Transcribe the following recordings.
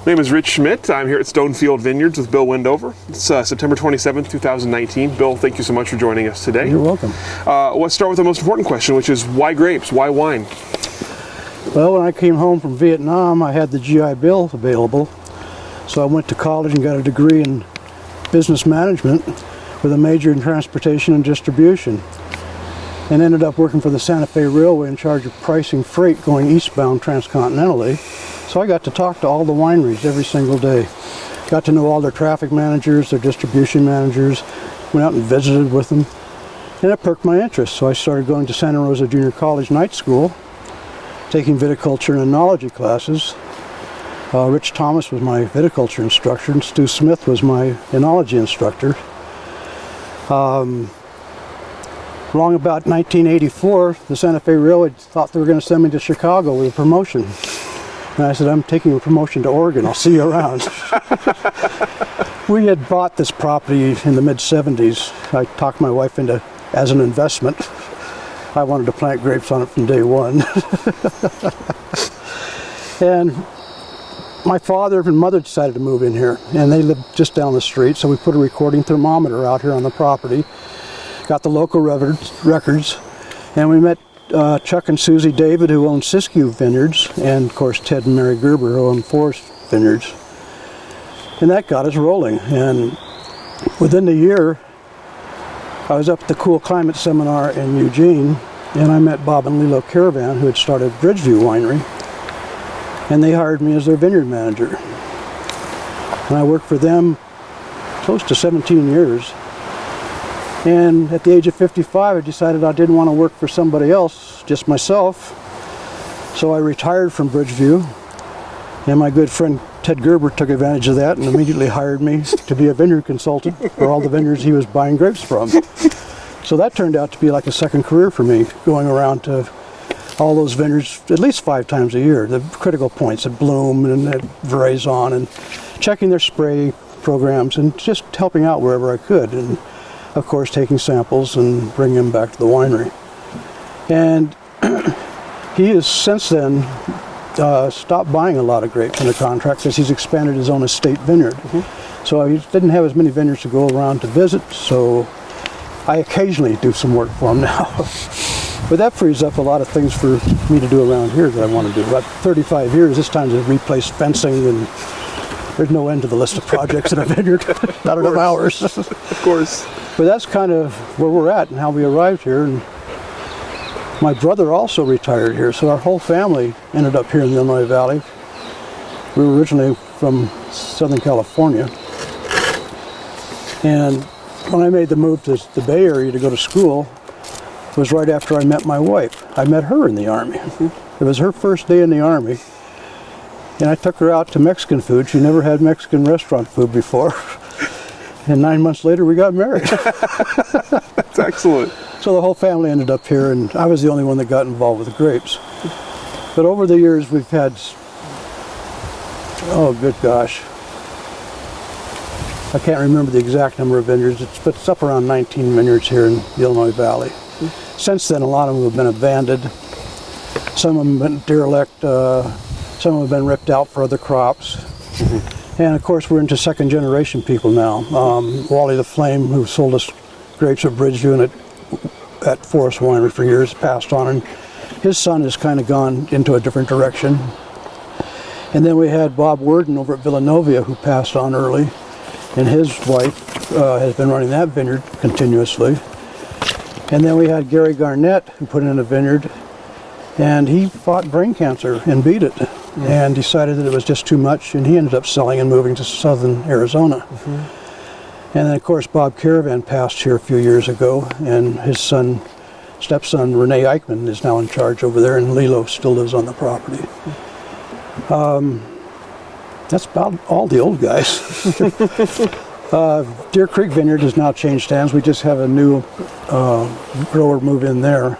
My name is Rich Schmidt. I'm here at Stonefield Vineyards with Bill Wendover. It's September 27th, 2019. Bill, thank you so much for joining us today. You're welcome. Let's start with the most important question, which is why grapes? Why wine? Well, when I came home from Vietnam, I had the GI Bill available. So I went to college and got a degree in business management with a major in transportation and distribution. And ended up working for the Santa Fe Railway in charge of pricing freight going eastbound transcontinentally. So I got to talk to all the wineries every single day. Got to know all their traffic managers, their distribution managers, went out and visited with them. And it perked my interest. So I started going to Santa Rosa Junior College night school, taking viticulture and enology classes. Rich Thomas was my viticulture instructor, and Stu Smith was my enology instructor. Along about 1984, the Santa Fe Railway thought they were going to send me to Chicago with a promotion. And I said, I'm taking a promotion to Oregon. I'll see you around. We had bought this property in the mid-70s. I talked my wife into as an investment. I wanted to plant grapes on it from day one. And my father and mother decided to move in here, and they lived just down the street, so we put a recording thermometer out here on the property, got the local records, and we met Chuck and Susie David, who owned Stonefield Vineyards, and of course Ted and Mary Gerber, who owned Forest Vineyards. And that got us rolling. And within the year, I was up at the Cool Climate Seminar in Eugene, and I met Bob and Lilo Caravan, who had started Bridgeview Winery, and they hired me as their vineyard manager. And I worked for them close to 17 years. And at the age of 55, I decided I didn't want to work for somebody else, just myself. So I retired from Bridgeview, and my good friend Ted Gerber took advantage of that and immediately hired me to be a vineyard consultant for all the vineyards he was buying grapes from. So that turned out to be like a second career for me, going around to all those vineyards at least 5 times a year, the critical points at Bloom and at Veraison, and checking their spray programs and just helping out wherever I could. And of course, taking samples and bringing them back to the winery. And he has since then stopped buying a lot of grapes under contract because he's expanded his own estate vineyard. So he didn't have as many vineyards to go around to visit, so I occasionally do some work for him now. But that frees up a lot of things for me to do around here that I want to do. About 35 years, this time to replace fencing, and there's no end to the list of projects in a vineyard. Not enough hours. Of course. But that's kind of where we're at and how we arrived here. And my brother also retired here, so our whole family ended up here in the Illinois Valley. We were originally from Southern California. And when I made the move to the Bay Area to go to school, it was right after I met my wife. I met her in the Army. It was her first day in the Army. And I took her out to Mexican food. She never had Mexican restaurant food before. And 9 months later, we got married. That's excellent. So the whole family ended up here, and I was the only one that got involved with the grapes. But over the years, we've had, oh, good gosh. I can't remember the exact number of vineyards, but it's up around 19 vineyards here in the Illinois Valley. Since then, a lot of them have been abandoned. Some of them have been derelict. Some have been ripped out for other crops. And of course, we're into second generation people now. Wally the Flame, who sold us grapes at Bridgeview and at Forest Winery for years, passed on, and his son has kind of gone into a different direction. And then we had Bob Worden over at Villanova, who passed on early, and his wife has been running that vineyard continuously. And then we had Gary Garnett, who put in a vineyard, and he fought brain cancer and beat it. And decided that it was just too much, and he ended up selling and moving to southern Arizona. And then of course Bob Caravan passed here a few years ago, and his stepson Renee Eichmann is now in charge over there, and Lilo still lives on the property. That's about all the old guys. Deer Creek Vineyard has now changed hands. We just have a new grower move in there.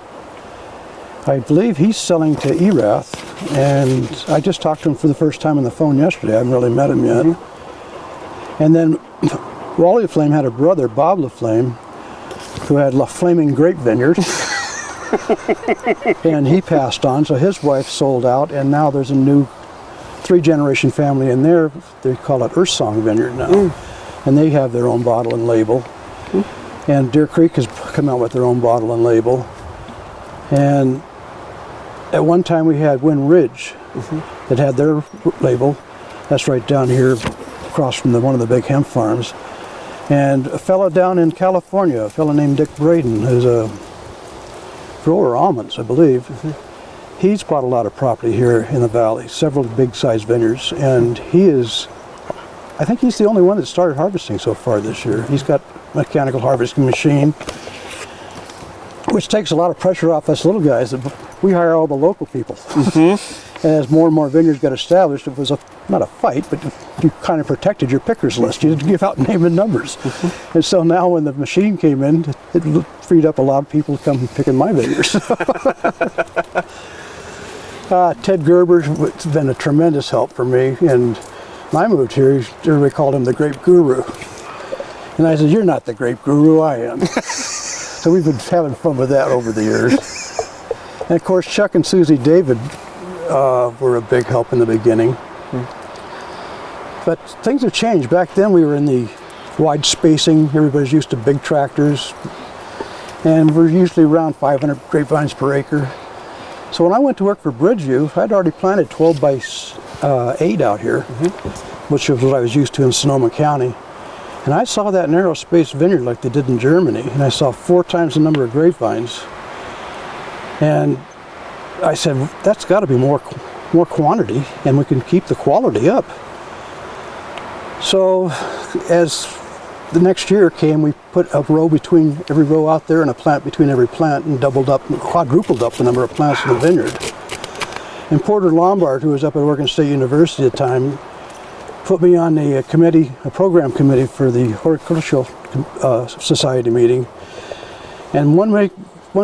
I believe he's selling to Erath, and I just talked to him for the first time on the phone yesterday. I haven't really met him yet. And then Wally LaFlame had a brother, Bob LaFlame, who had La Flaming Grape Vineyard. And he passed on, so his wife sold out, and now there's a new three-generation family in there. They call it Earth Song Vineyard now. And they have their own bottle and label. And Deer Creek has come out with their own bottle and label. And at one time we had Wind Ridge that had their label. That's right down here across from one of the big hemp farms. And a fellow down in California, a fellow named Dick Braden, who's a grower of almonds, I believe. He's bought a lot of property here in the valley, several big-sized vineyards, and I think he's the only one that started harvesting so far this year. He's got a mechanical harvesting machine, which takes a lot of pressure off us little guys. We hire all the local people. As more and more vineyards got established, it was not a fight, but you kind of protected your pickers list. You didn't give out name and numbers. And so now when the machine came in, it freed up a lot of people to come pick in my vineyards. Ted Gerber has been a tremendous help for me. And when I moved here, everybody called him the grape guru. And I said, "You're not the grape guru, I am." So we've been having fun with that over the years. And of course, Chuck and Susie David were a big help in the beginning. But things have changed. Back then we were in the wide spacing. Everybody's used to big tractors. And we're usually around 500 grapevines per acre. So when I went to work for Bridgeview, I'd already planted 12 by 8 out here, which was what I was used to in Sonoma County. And I saw that narrow spaced vineyard like they did in Germany. And I saw 4 times the number of grapevines. And I said, that's got to be more quantity, and we can keep the quality up. So as the next year came, we put a row between every row out there and a plant between every plant, and quadrupled up the number of plants in the vineyard. And Porter Lombard, who was up at Oregon State University at the time, put me on a program committee for the Horticultural Society meeting. And one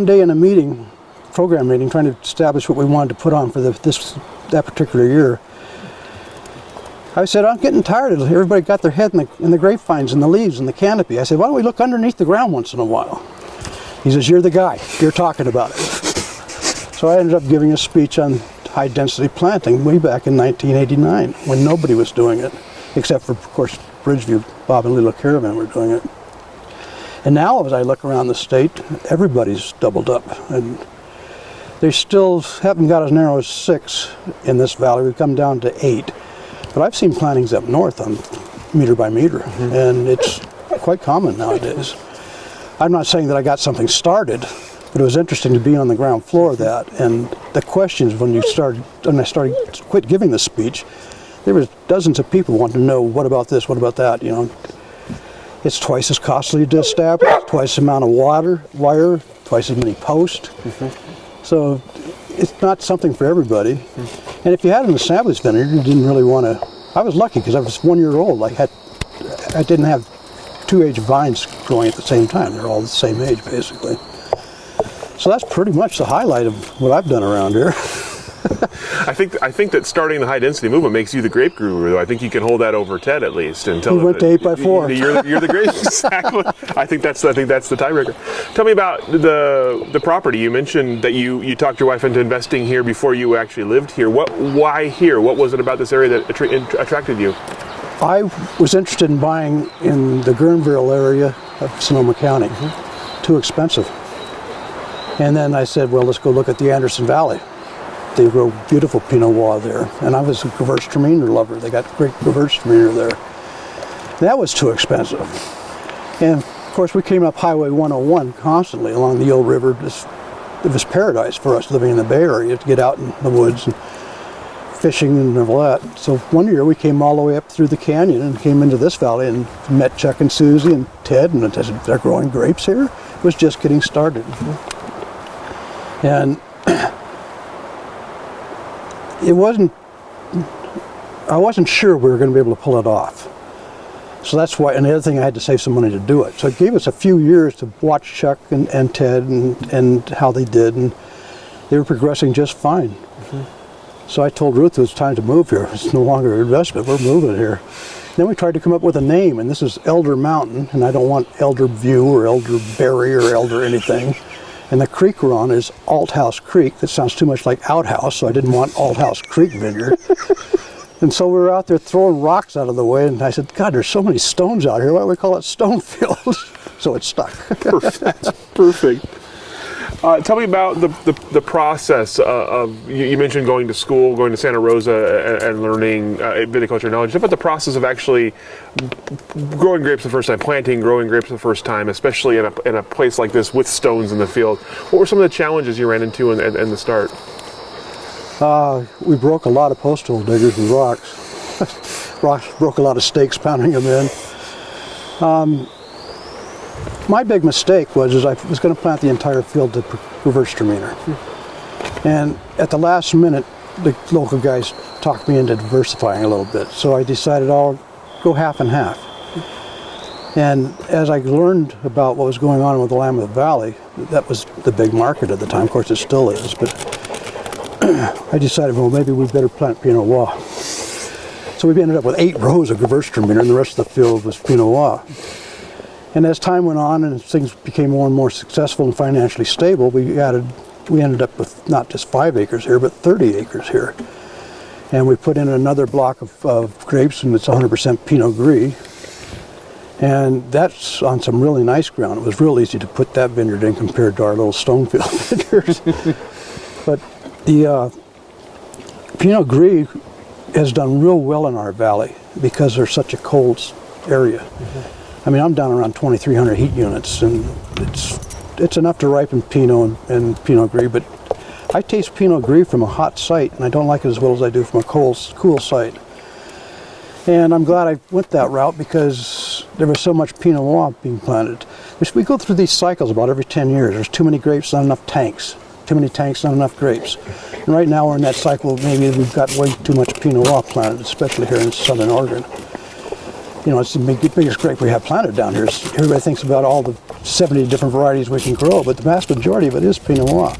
day in a program meeting, trying to establish what we wanted to put on for that particular year, I said, I'm getting tired of everybody got their head in the grapevines and the leaves and the canopy. I said, why don't we look underneath the ground once in a while? He says, you're the guy. You're talking about it. So I ended up giving a speech on high density planting way back in 1989 when nobody was doing it, except for, of course, Bridgeview. Bob and Lila Caravan were doing it. And now as I look around the state, everybody's doubled up. And they still haven't got as narrow as 6 in this valley. We've come down to 8. But I've seen plantings up north on meter by meter, and it's quite common nowadays. I'm not saying that I got something started, but it was interesting to be on the ground floor of that. And the questions when I quit giving the speech, there was dozens of people wanting to know, what about this, what about that, It's twice as costly to establish, twice the amount of wire, twice as many posts. So it's not something for everybody. And if you had an established vineyard, you didn't really want to. I was lucky because I was 1 year old. I didn't have 2 age vines growing at the same time. They're all the same age, basically. So that's pretty much the highlight of what I've done around here. I think that starting the high density movement makes you the grape guru, though. I think you can hold that over Ted at least and tell him went to 8 by 4. You're the grape. Exactly. I think that's the tiebreaker. Tell me about the property. You mentioned that you talked your wife into investing here before you actually lived here. Why here? What was it about this area that attracted you? I was interested in buying in the Guerneville area of Sonoma County. Too expensive. And then I said, well, let's go look at the Anderson Valley. They grow beautiful Pinot Noir there. And I was a Gewürztraminer lover. They got great Gewürztraminer there. That was too expensive. And of course, we came up Highway 101 constantly along the Eel River. It was paradise for us living in the Bay Area to get out in the woods and fishing and all that. So one year we came all the way up through the canyon and came into this valley and met Chuck and Susie and Ted, and they're growing grapes here. It was just getting started. And I wasn't sure we were going to be able to pull it off. So that's why, and the other thing, I had to save some money to do it. So it gave us a few years to watch Chuck and Ted and how they did, and they were progressing just fine. So I told Ruth it was time to move here. It's no longer an investment, we're moving here. Then we tried to come up with a name, and this is Elder Mountain, and I don't want Elder View or Elder Berry or Elder anything. And the creek we're on is Althouse Creek. That sounds too much like outhouse, so I didn't want Althouse Creek Vineyard. And so we were out there throwing rocks out of the way, and I said, God, there's so many stones out here. Why don't we call it Stonefield? So it stuck. That's perfect. Tell me about the process of, you mentioned going to school, going to Santa Rosa and learning viticulture knowledge. What about the process of actually growing grapes the first time, planting, growing grapes the first time, especially in a place like this with stones in the field? What were some of the challenges you ran into in the start? We broke a lot of post hole diggers with rocks. Broke a lot of stakes pounding them in. My big mistake was I was going to plant the entire field to reverse demeanor. And at the last minute, the local guys talked me into diversifying a little bit. So I decided I'll go half and half. And as I learned about what was going on with the Willamette Valley, that was the big market at the time. Of course, it still is. But I decided, well, maybe we better plant Pinot Noir. So we ended up with 8 rows of Gewürztraminer, and the rest of the field was Pinot Noir. And as time went on and things became more and more successful and financially stable, we ended up with not just 5 acres here, but 30 acres here. And we put in another block of grapes, and it's 100% Pinot Gris. And that's on some really nice ground. It was real easy to put that vineyard in compared to our little Stonefield vineyards. But the Pinot Gris has done real well in our valley because there's such a cold area. Mm-hmm. I mean, I'm down around 2,300 heat units, and it's enough to ripen Pinot and Pinot Gris, but I taste Pinot Gris from a hot site, and I don't like it as well as I do from a cool site. And I'm glad I went that route because there was so much Pinot Noir being planted. We go through these cycles about every 10 years. There's too many grapes, not enough tanks. Too many tanks, not enough grapes. And right now we're in that cycle, maybe we've got way too much Pinot Noir planted, especially here in southern Oregon. You know, it's the biggest grape we have planted down here. Everybody thinks about all the 70 different varieties we can grow, but the vast majority of it is Pinot Noir.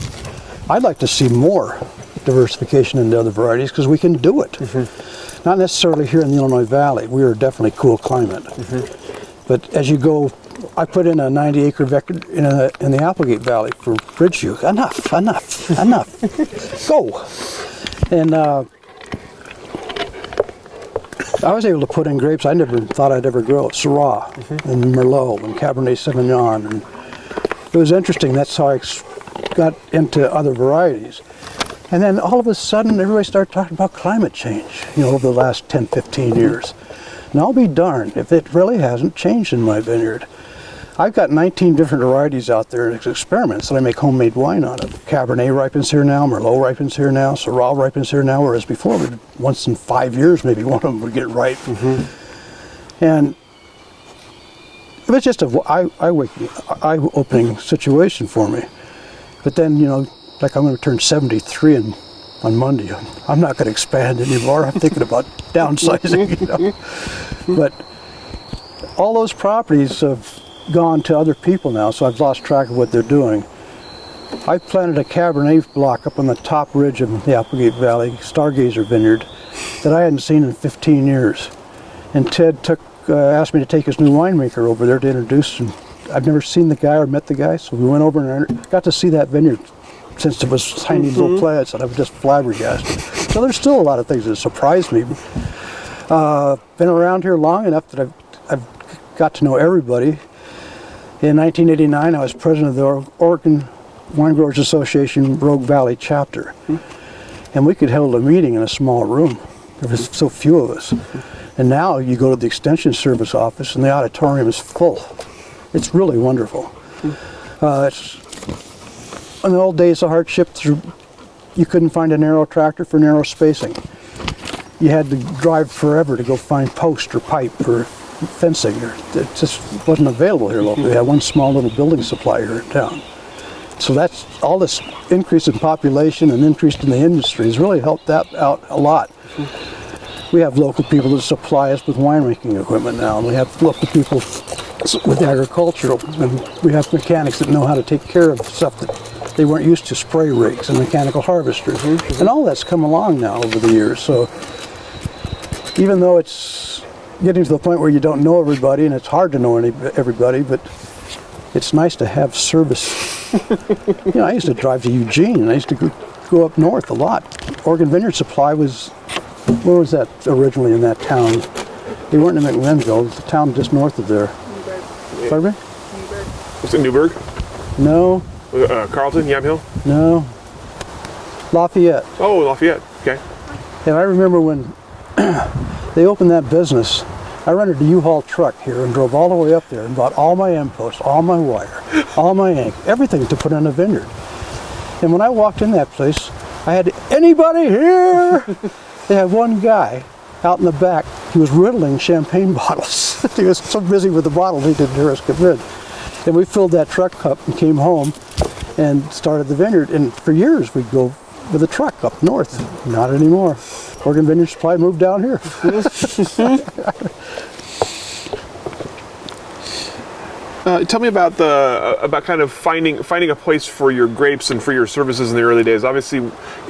I'd like to see more diversification into other varieties because we can do it. Mm-hmm. Not necessarily here in the Illinois Valley. We are definitely cool climate. Mm-hmm. But as you go, I put in a 90-acre vector in the Applegate Valley for Bridgeview. Enough. Go. And I was able to put in grapes I never thought I'd ever grow. Syrah, mm-hmm. and Merlot, and Cabernet Sauvignon. And it was interesting. That's how I got into other varieties. And then all of a sudden, everybody started talking about climate change, over the last 10, 15 years. And I'll be darned if it really hasn't changed in my vineyard. I've got 19 different varieties out there as experiments that I make homemade wine out of. Cabernet ripens here now, Merlot ripens here now, Syrah ripens here now, whereas before, once in 5 years, maybe one of them would get ripe. Mm-hmm. And it was just an eye-opening situation for me. But then, like I'm going to turn 73 on Monday. I'm not going to expand anymore. I'm thinking about downsizing, But all those properties have gone to other people now, so I've lost track of what they're doing. I planted a Cabernet block up on the top ridge of the Applegate Valley, Stargazer Vineyard, that I hadn't seen in 15 years. And Ted asked me to take his new winemaker over there to introduce him. I've never seen the guy or met the guy, so we went over and got to see that vineyard since it was tiny little plants, and I was just flabbergasted. So there's still a lot of things that surprised me. Been around here long enough that I've got to know everybody. In 1989, I was president of the Oregon Wine Growers Association Rogue Valley chapter. And we could hold a meeting in a small room. There was so few of us. And now you go to the Extension Service office and the auditorium is full. It's really wonderful. In the old days of hardship, you couldn't find a narrow tractor for narrow spacing. You had to drive forever to go find post or pipe or fencing. It just wasn't available here locally. We had one small little building supply here in town. So that's all this increase in population and increase in the industry has really helped that out a lot. We have local people that supply us with winemaking equipment now, and we have local people with agricultural, and we have mechanics that know how to take care of stuff that they weren't used to, spray rigs and mechanical harvesters. Mm-hmm. And all that's come along now over the years. So even though it's getting to the point where you don't know everybody, and it's hard to know everybody, but it's nice to have service. I used to drive to Eugene, and I used to go up north a lot. Oregon Vineyard Supply was where was that originally in that town? They weren't in McMinnville, the town just north of there. Yeah. Pardon me? Was it Newburgh? No, Carlton, Yamhill? no. Lafayette. Oh, Lafayette. Okay. And I remember when they opened that business, I rented a U-Haul truck here and drove all the way up there and bought all my end posts, all my wire, all my ink, everything to put in a vineyard. And when I walked in that place, I had, anybody here? They had one guy out in the back. He was riddling champagne bottles. He was so busy with the bottles he didn't hear us come in. And we filled that truck up and came home and started the vineyard. And for years we'd go with a truck up north. Not anymore. Oregon Vineyard Supply moved down here. Tell me about kind of finding a place for your grapes and for your services in the early days. Obviously,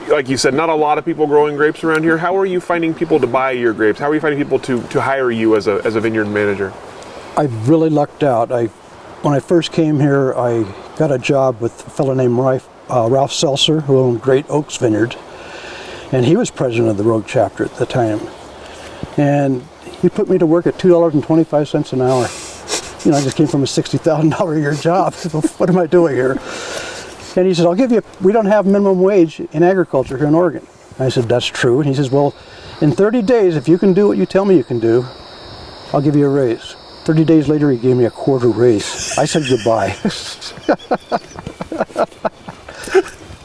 like you said, not a lot of people growing grapes around here. How are you finding people to buy your grapes? How are you finding people to hire you as a vineyard manager? I really lucked out. When I first came here, I got a job with a fellow named Ralph Seltzer, who owned Great Oaks Vineyard, and he was president of the Rogue chapter at the time. And he put me to work at $2.25 an hour. You know, I just came from a $60,000 a year job. What am I doing here? And he said, I'll give you, we don't have minimum wage in agriculture here in Oregon. I said, that's true. And he says, well, in 30 days, if you can do what you tell me you can do, I'll give you a raise. 30 days later, he gave me a quarter raise. I said goodbye.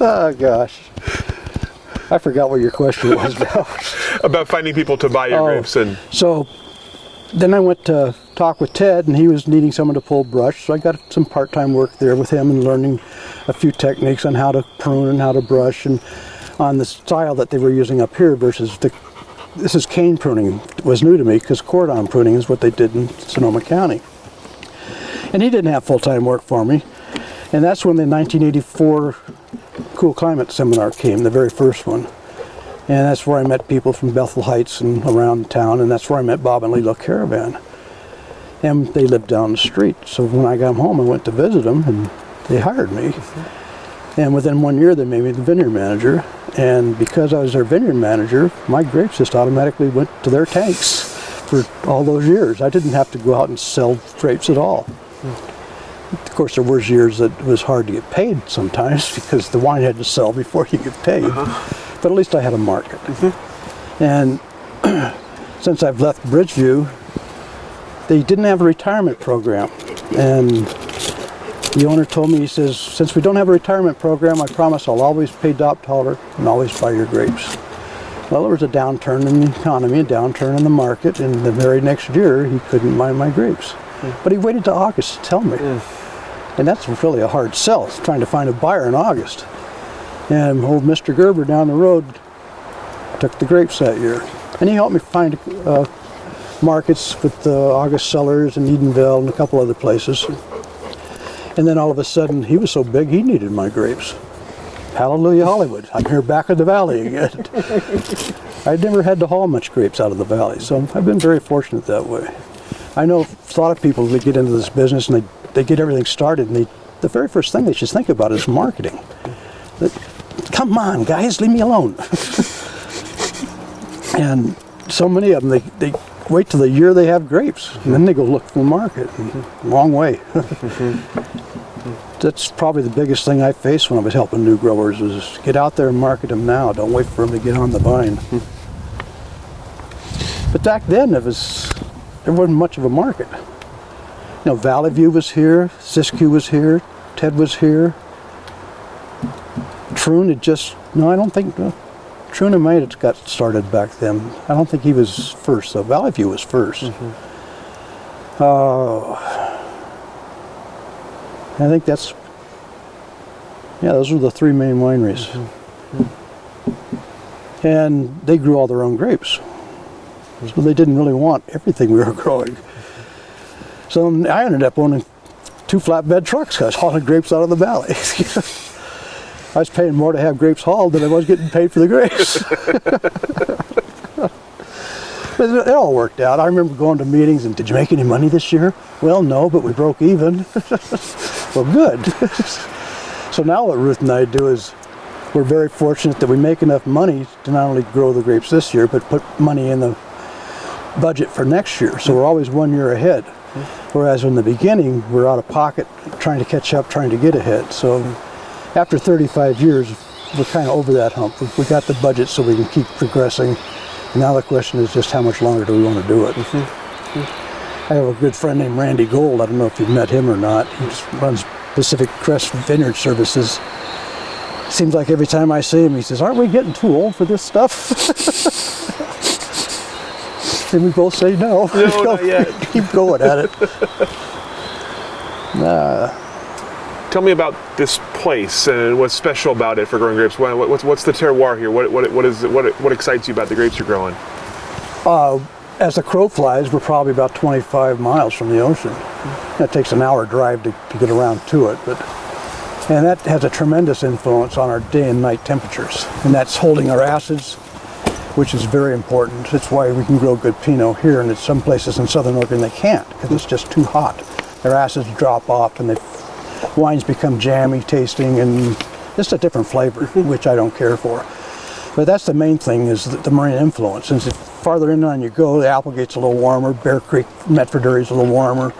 Oh, gosh. I forgot what your question was now. About finding people to buy your grapes. So then I went to talk with Ted, and he was needing someone to pull brush. So I got some part-time work there with him and learning a few techniques on how to prune and how to brush and on the style that they were using up here versus this is cane pruning. It was new to me because cordon pruning is what they did in Sonoma County. And he didn't have full-time work for me. And that's when the 1984 Cool Climate Seminar came, the very first one. And that's where I met people from Bethel Heights and around town, and that's where I met Bob and Lilo Caravan. And they lived down the street. So when I got home, I went to visit them, and they hired me. And within 1 year, they made me the vineyard manager. And because I was their vineyard manager, my grapes just automatically went to their tanks for all those years. I didn't have to go out and sell grapes at all. Of course, there was years that it was hard to get paid sometimes because the wine had to sell before you get paid. But at least I had a market. And since I've left Bridgeview, they didn't have a retirement program. And the owner told me, he says, since we don't have a retirement program, I promise I'll always pay top dollar and always buy your grapes. Well, there was a downturn in the economy, a downturn in the market, and the very next year, he couldn't buy my grapes. But he waited till August to tell me. And that's really a hard sell, trying to find a buyer in August. And old Mr. Gerber down the road took the grapes that year. And he helped me find markets with August Cellars and Edenville and a couple other places. And then all of a sudden, he was so big, he needed my grapes. Hallelujah, Hollywood. I'm here back in the valley again. I never had to haul much grapes out of the valley, so I've been very fortunate that way. I know a lot of people that get into this business and they get everything started, and the very first thing they should think about is marketing. Come on, guys, leave me alone. And so many of them, they wait till the year they have grapes, and then they go look for the market. Wrong way. That's probably the biggest thing I faced when I was helping new growers was get out there and market them now. Don't wait for them to get on the vine. But back then, there wasn't much of a market. You know, Valley View was here, Siskiyou was here, Ted was here. Troon had just, no, I don't think, Troon and might have got started back then. I don't think he was first, though. Valley View was first. I think that's, yeah, those were the three main wineries. And they grew all their own grapes. So they didn't really want everything we were growing. So I ended up owning 2 flatbed trucks because I was hauling grapes out of the valley. I was paying more to have grapes hauled than I was getting paid for the grapes. But it all worked out. I remember going to meetings and, did you make any money this year? Well, no, but we broke even. Well, good. So now what Ruth and I do is we're very fortunate that we make enough money to not only grow the grapes this year, but put money in the budget for next year. So we're always 1 year ahead. Whereas in the beginning, we're out of pocket, trying to catch up, trying to get ahead. So after 35 years, we're kind of over that hump. We got the budget so we can keep progressing. And now the question is just how much longer do we want to do it? I have a good friend named Randy Gold. I don't know if you've met him or not. He runs Pacific Crest Vineyard Services. Seems like every time I see him, he says, "Aren't we getting too old for this stuff?" And we both say no. No, not yet. Keep going at it. Tell me about this place and what's special about it for growing grapes. What's the terroir here? What excites you about the grapes you're growing? As the crow flies, we're probably about 25 miles from the ocean. That takes an hour drive to get around to it, and that has a tremendous influence on our day and night temperatures. And that's holding our acids, which is very important. That's why we can grow good Pinot here, and in some places in southern Oregon they can't, because it's just too hot. Their acids drop off and wines become jammy tasting and just a different flavor, which I don't care for. But that's the main thing, is the marine influence. Since the farther inland you go, the Applegate's a little warmer, Bear Creek, Medford area's a little warmer.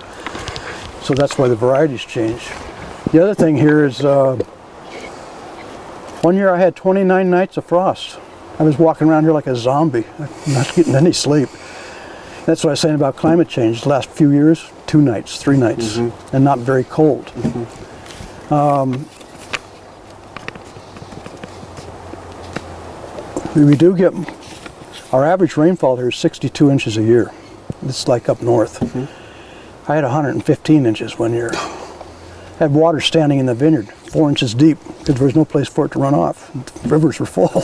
So that's why the varieties change. The other thing here is, 1 year I had 29 nights of frost. I was walking around here like a zombie, not getting any sleep. That's what I was saying about climate change. The last few years, 2 nights, 3 nights, and not very cold. We do get, our average rainfall here is 62 inches a year. It's like up north. I had 115 inches 1 year. I had water standing in the vineyard, 4 inches deep, because there was no place for it to run off. The rivers were full.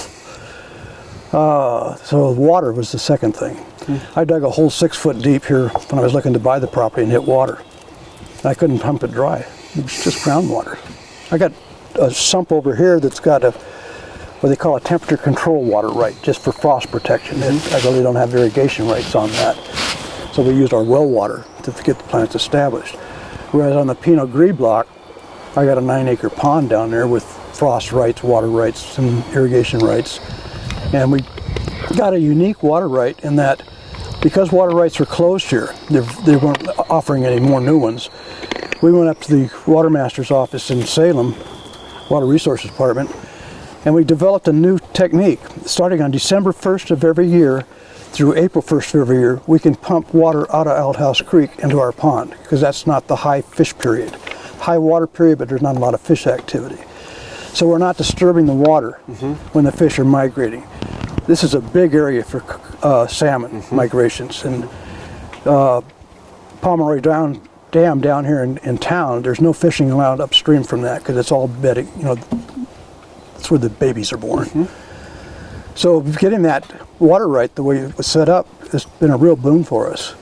So water was the second thing. I dug a hole 6 foot deep here when I was looking to buy the property and hit water. I couldn't pump it dry. It was just groundwater. I got a sump over here that's got what they call a temperature control water right, just for frost protection. I really don't have irrigation rights on that. So we used our well water to get the plants established. Whereas on the Pinot Gris block, I got a 9-acre pond down there with frost rights, water rights, and irrigation rights. And we got a unique water right in that, because water rights were closed here, they weren't offering any more new ones. We went up to the water master's office in Salem, Water Resources Department, and we developed a new technique. Starting on December 1st of every year through April 1st of every year, we can pump water out of Outhouse Creek into our pond, because that's not the high fish period. High water period, but there's not a lot of fish activity. So we're not disturbing the water when the fish are migrating. This is a big area for salmon migrations. And Pomeroy Dam down here in town, there's no fishing allowed upstream from that, because it's all bedding, that's where the babies are born. So getting that water right the way it was set up has been a real boon for us.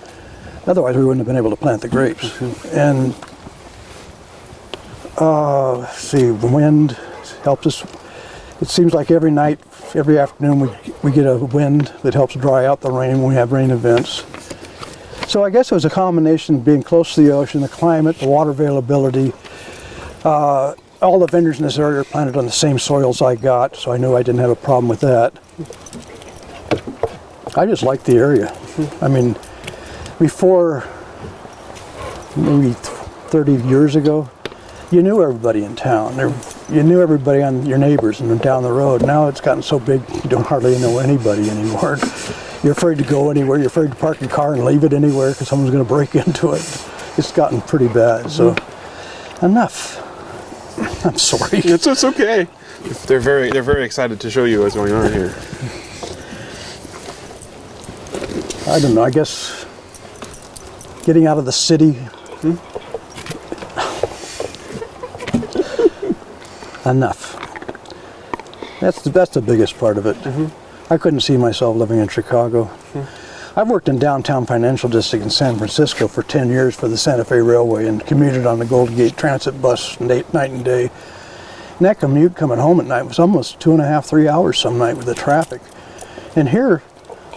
Otherwise we wouldn't have been able to plant the grapes. And let's see, the wind helps us. It seems like every night, every afternoon we get a wind that helps dry out the rain when we have rain events. So I guess it was a combination of being close to the ocean, the climate, the water availability. All the vineyards in this area are planted on the same soils I got, so I knew I didn't have a problem with that. I just like the area. I mean, before maybe 30 years ago, you knew everybody in town. You knew everybody on your neighbors and down the road. Now it's gotten so big you don't hardly know anybody anymore. You're afraid to go anywhere. You're afraid to park your car and leave it anywhere because someone's going to break into it. It's gotten pretty bad. So enough. I'm sorry. It's okay. They're very excited to show you what's going on here. I don't know. I guess getting out of the city. Enough. That's the biggest part of it. I couldn't see myself living in Chicago. I've worked in downtown financial district in San Francisco for 10 years for the Santa Fe Railway and commuted on the Golden Gate Transit bus night and day. And that commute coming home at night was almost 2.5, 3 hours some night with the traffic. And here,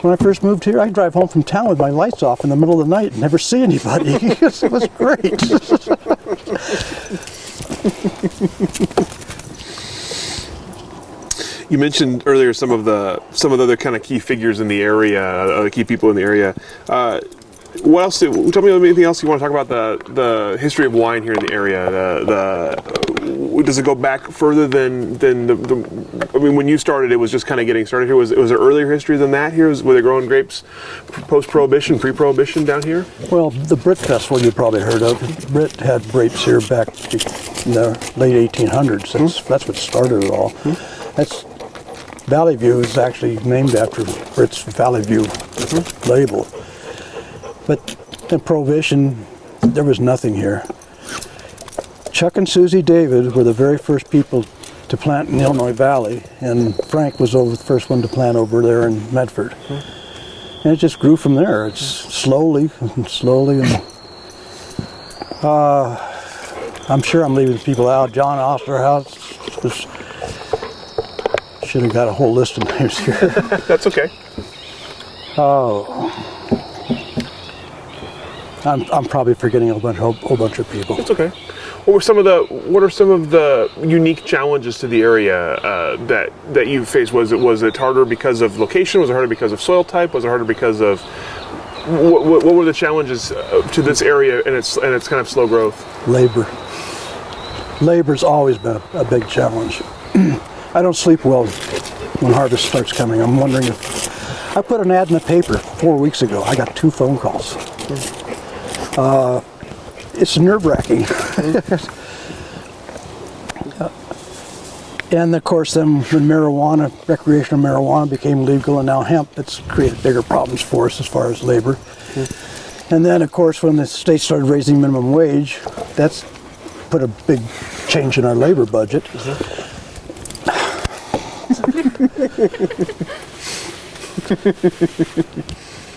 when I first moved here, I'd drive home from town with my lights off in the middle of the night and never see anybody. It was great. You mentioned earlier some of the other kind of key figures in the area, key people in the area. What else? Tell me anything else you want to talk about the history of wine here in the area. Does it go back further than the? I mean, when you started, it was just kind of getting started here. Was there earlier history than that here? Were they growing grapes post-prohibition, pre-prohibition down here? Well, the Brit Festival you probably heard of. Brit had grapes here back in the late 1800s. That's what started it all. That's Valley View is actually named after Brit's Valley View label. But in Prohibition, there was nothing here. Chuck and Susie David were the very first people to plant in the Illinois Valley, and Frank was the first one to plant over there in Medford. And it just grew from there. It's slowly and slowly. And, I'm sure I'm leaving people out. John Osterhaus should have got a whole list of names here. That's okay. Oh. I'm probably forgetting a whole bunch of people. That's okay. What are some of the unique challenges to the area that you faced? Was it harder because of location? Was it harder because of soil type? Was it harder because of what were the challenges to this area and its kind of slow growth? Labor's always been a big challenge. I don't sleep well when harvest starts coming. I'm wondering if I put an ad in the paper 4 weeks ago. I got 2 phone calls. It's nerve-wracking. And of course, then when recreational marijuana became legal and now hemp, it's created bigger problems for us as far as labor. And then of course, when the state started raising minimum wage, that's put a big change in our labor budget.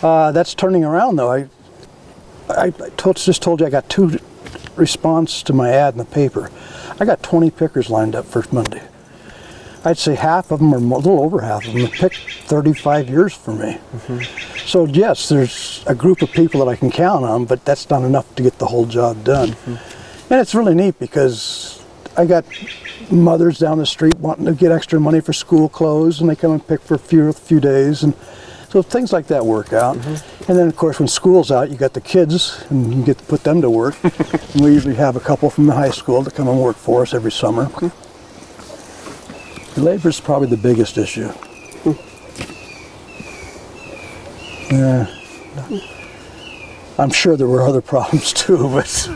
That's turning around though. I just told you I got 2 responses to my ad in the paper. I got 20 pickers lined up for Monday. I'd say half of them, or a little over half of them, have picked 35 years for me. So yes, there's a group of people that I can count on, but that's not enough to get the whole job done. And it's really neat because I got mothers down the street wanting to get extra money for school clothes, and they come and pick for a few days, and so things like that work out. And then of course when school's out, you got the kids and you get to put them to work. And we usually have a couple from the high school to come and work for us every summer. Labor's probably the biggest issue. Yeah. I'm sure there were other problems too, but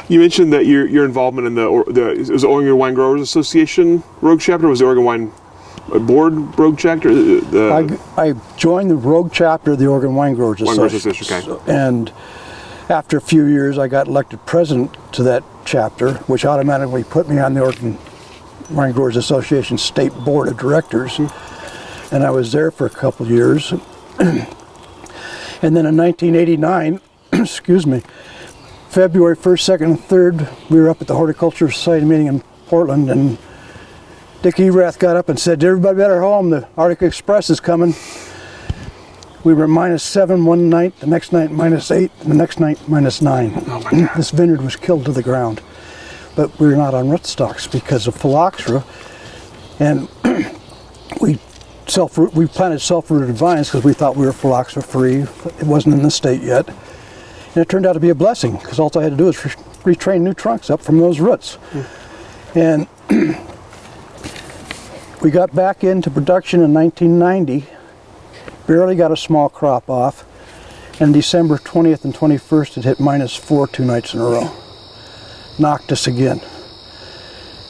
You mentioned that your involvement in the Oregon Wine Growers Association Rogue Chapter. Was the Oregon Wine Board Rogue Chapter? I joined the Rogue Chapter of the Oregon Wine Growers Association. Okay. And after a few years, I got elected president to that chapter, which automatically put me on the Oregon Wine Growers Association State Board of Directors. And I was there for a couple years. And then in 1989, excuse me, February 1st, 2nd, and 3rd, we were up at the Horticulture Society meeting in Portland, and Dick Erath got up and said, "Everybody better home, the Arctic Express is coming." We were -7 one night, the next night -8, and the next night -9. Oh my God. This vineyard was killed to the ground. But we were not on rootstocks because of phylloxera, and we planted self-rooted vines because we thought we were phylloxera free. It wasn't in the state yet. And it turned out to be a blessing because all I had to do was retrain new trunks up from those roots. And we got back into production in 1990, barely got a small crop off, and December 20th and 21st it hit -4 2 nights in a row. Knocked us again.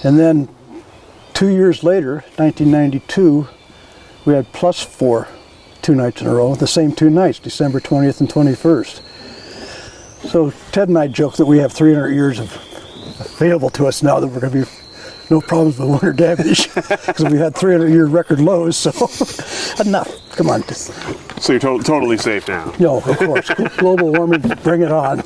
And then 2 years later, 1992, we had +4 2 nights in a row, the same 2 nights, December 20th and 21st. So Ted and I joke that we have 300 years available to us now, that we're going to be no problems with winter damage because we had 300-year record lows. So enough. Come on. So you're totally safe now. No, of course. Global warming, bring it on.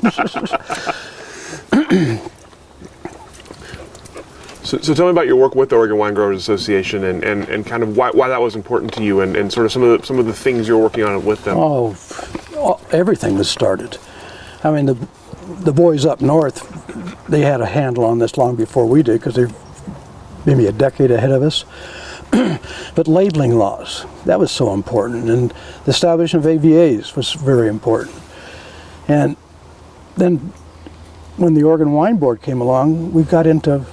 So tell me about your work with the Oregon Wine Growers Association and kind of why that was important to you and sort of some of the things you're working on with them. Oh, everything was started. I mean, the boys up north, they had a handle on this long before we did because maybe a decade ahead of us. But labeling laws, that was so important, and the establishment of AVAs was very important. And then when the Oregon Wine Board came along, we got into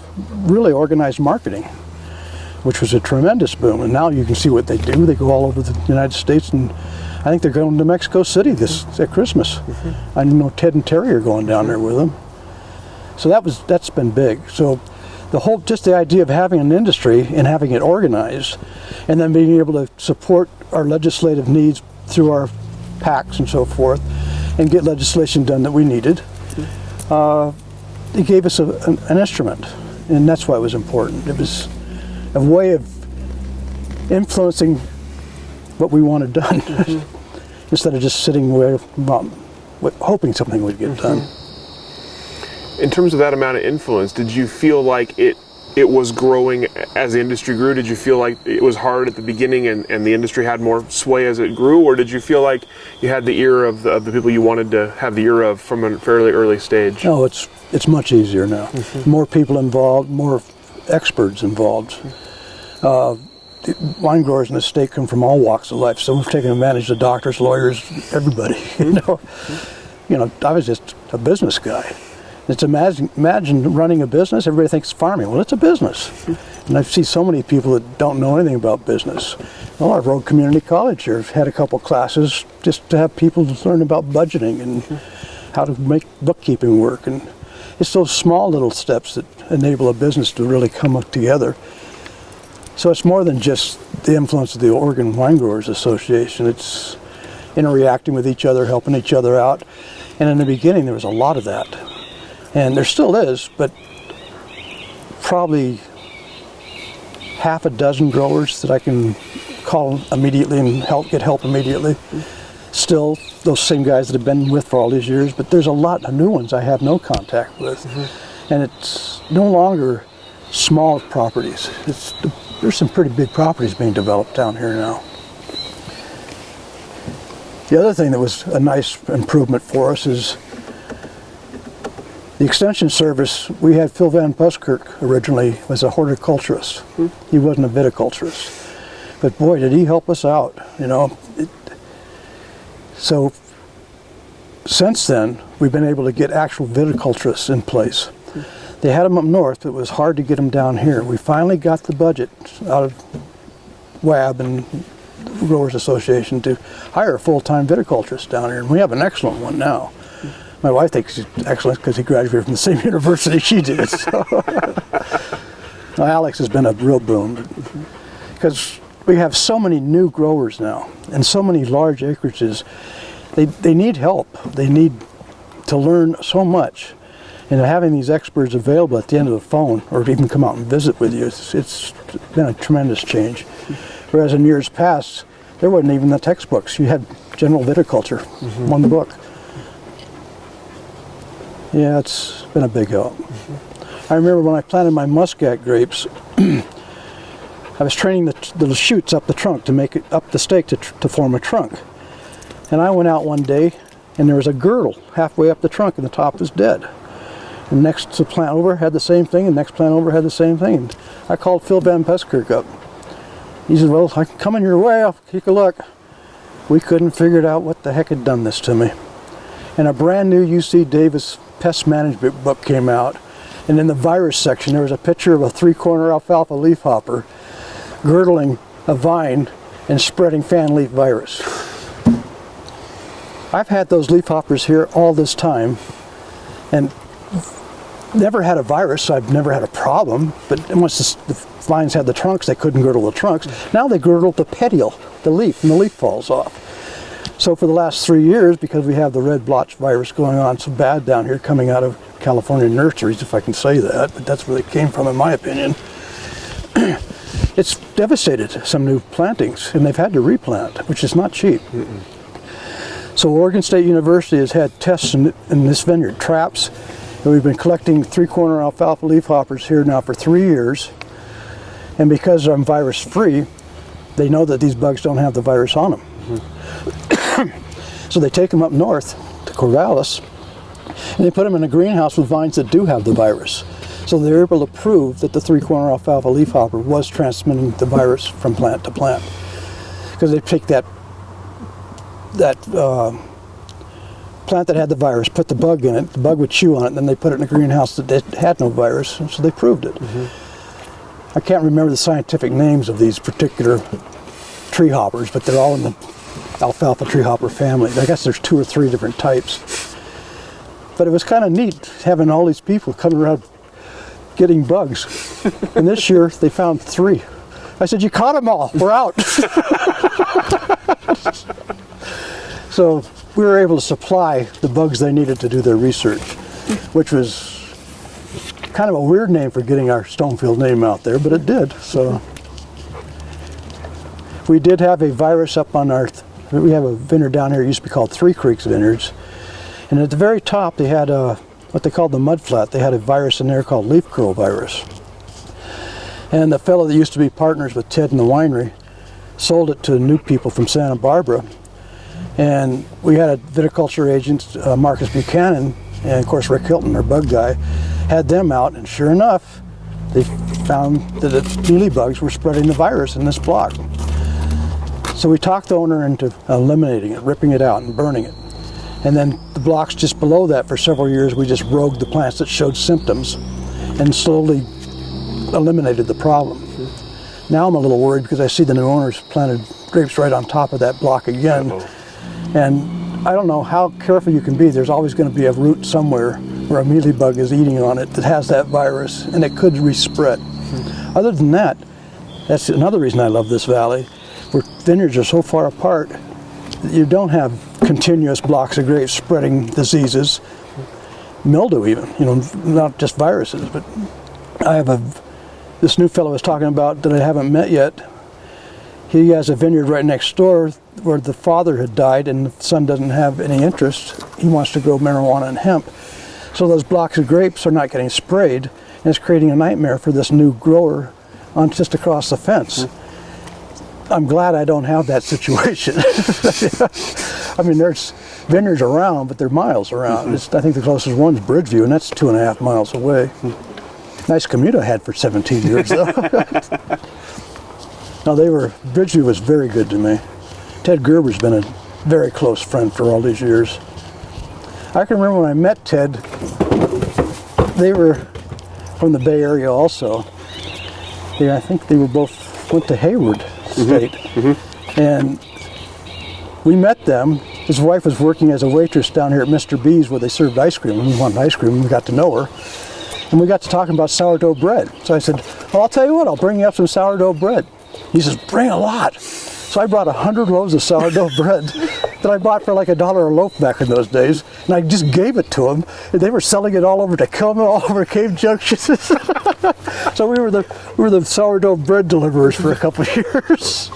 really organized marketing, which was a tremendous boom. And now you can see what they do. They go all over the United States, and I think they're going to Mexico City at Christmas. I know Ted and Terry are going down there with them. So that's been big. So just the idea of having an industry and having it organized, and then being able to support our legislative needs through our PACs and so forth, and get legislation done that we needed, it gave us an instrument, and that's why it was important. It was a way of influencing what we wanted done, instead of just sitting there hoping something would get done. In terms of that amount of influence, did you feel like it was growing as the industry grew? Did you feel like it was hard at the beginning and the industry had more sway as it grew? Or did you feel like you had the ear of the people you wanted to have the ear of from a fairly early stage? No, it's much easier now. More people involved, more experts involved. Wine growers in the state come from all walks of life, so we've taken advantage of doctors, lawyers, everybody. I was just a business guy. It's imagine running a business. Everybody thinks farming. Well, it's a business. And I see so many people that don't know anything about business. Well, our Road Community College here had a couple classes just to have people learn about budgeting and how to make bookkeeping work. And it's those small little steps that enable a business to really come up together. So it's more than just the influence of the Oregon Wine Growers Association. It's interacting with each other, helping each other out. And in the beginning, there was a lot of that. And there still is, but probably half a dozen growers that I can call immediately and get help immediately. Still, those same guys that have been with for all these years, but there's a lot of new ones I have no contact with. And it's no longer small properties. There's some pretty big properties being developed down here now. The other thing that was a nice improvement for us is the Extension Service. We had Phil Van Buskirk originally was a horticulturist. He wasn't a viticulturist. But boy, did he help us out, So since then, we've been able to get actual viticulturists in place. They had them up north, but it was hard to get them down here. We finally got the budget out of WAB and Growers Association to hire a full-time viticulturist down here, and we have an excellent one now. My wife thinks he's excellent because he graduated from the same university she did. So. Alex has been a real boon because we have so many new growers now and so many large acreages. They need help. They need to learn so much. And having these experts available at the end of the phone or even come out and visit with you, it's been a tremendous change. Whereas in years past, there wasn't even the textbooks. You had general viticulture, one book. Yeah, it's been a big help. I remember when I planted my Muscat grapes, I was training the shoots up the trunk to make it up the stake to form a trunk. And I went out one day and there was a girdle halfway up the trunk and the top was dead. And next plant over had the same thing, and next plant over had the same thing. And I called Phil Van Buskirk up. He said, well, I can come in your way, I'll take a look. We couldn't figure out what the heck had done this to me. And a brand new UC Davis pest management book came out. And in the virus section, there was a picture of a 3-corner alfalfa leafhopper girdling a vine and spreading fan leaf virus. I've had those leafhoppers here all this time and never had a virus, so I've never had a problem. But once the vines had the trunks, they couldn't girdle the trunks. Now they girdle the petiole, the leaf, and the leaf falls off. So for the last 3 years, because we have the red blotch virus going on so bad down here, coming out of California nurseries, if I can say that, but that's where they came from in my opinion, it's devastated some new plantings, and they've had to replant, which is not cheap. So Oregon State University has had tests in this vineyard, traps, and we've been collecting 3-corner alfalfa leafhoppers here now for 3 years. And because I'm virus free, they know that these bugs don't have the virus on them. So they take them up north to Corvallis, and they put them in a greenhouse with vines that do have the virus. So they were able to prove that the three-corner alfalfa leafhopper was transmitting the virus from plant to plant. Because they take that plant that had the virus, put the bug in it, the bug would chew on it, and then they put it in a greenhouse that had no virus, and so they proved it. I can't remember the scientific names of these particular tree hoppers, but they're all in the alfalfa tree hopper family. I guess there's 2 or 3 different types. But it was kind of neat having all these people coming around getting bugs. And this year they found 3. I said, "You caught them all, we're out." So we were able to supply the bugs they needed to do their research, which was kind of a weird name for getting our Stonefield name out there, but it did. So we did have a virus up on our, we have a vineyard down here, it used to be called Three Creeks Vineyards. And at the very top they had what they called the mud flat. They had a virus in there called leaf curl virus. And the fellow that used to be partners with Ted in the winery sold it to new people from Santa Barbara. And we had a viticulture agent, Marcus Buchanan, and of course Rick Hilton, our bug guy, had them out, and sure enough, they found that the mealybugs were spreading the virus in this block. So we talked the owner into eliminating it, ripping it out and burning it. And then the blocks just below that, for several years, we just rogued the plants that showed symptoms and slowly eliminated the problem. Now I'm a little worried because I see the new owners planted grapes right on top of that block again. And I don't know how careful you can be. There's always going to be a root somewhere where a mealybug is eating on it that has that virus, and it could respread. Other than that, that's another reason I love this valley, where vineyards are so far apart that you don't have continuous blocks of grapes spreading diseases, mildew even, not just viruses. But I have this new fellow I was talking about that I haven't met yet. He has a vineyard right next door where the father had died and the son doesn't have any interest. He wants to grow marijuana and hemp. So those blocks of grapes are not getting sprayed, and it's creating a nightmare for this new grower on just across the fence. I'm glad I don't have that situation. I mean, there's vineyards around, but they're miles around. I think the closest one's Bridgeview, and that's 2.5 miles away. Nice commute I had for 17 years, though. No, Bridgeview was very good to me. Ted Gerber's been a very close friend for all these years. I can remember when I met Ted, they were from the Bay Area also. I think they were both went to Hayward State. And we met them. His wife was working as a waitress down here at Mr. B's where they served ice cream. And we wanted ice cream, and we got to know her. And we got to talking about sourdough bread. So I said, "Well, I'll tell you what, I'll bring you up some sourdough bread." He says, "Bring a lot." So I brought 100 loaves of sourdough bread that I bought for like $1 a loaf back in those days, and I just gave it to them. And they were selling it all over Tacoma, all over Cave Junction. So we were the sourdough bread deliverers for a couple of years.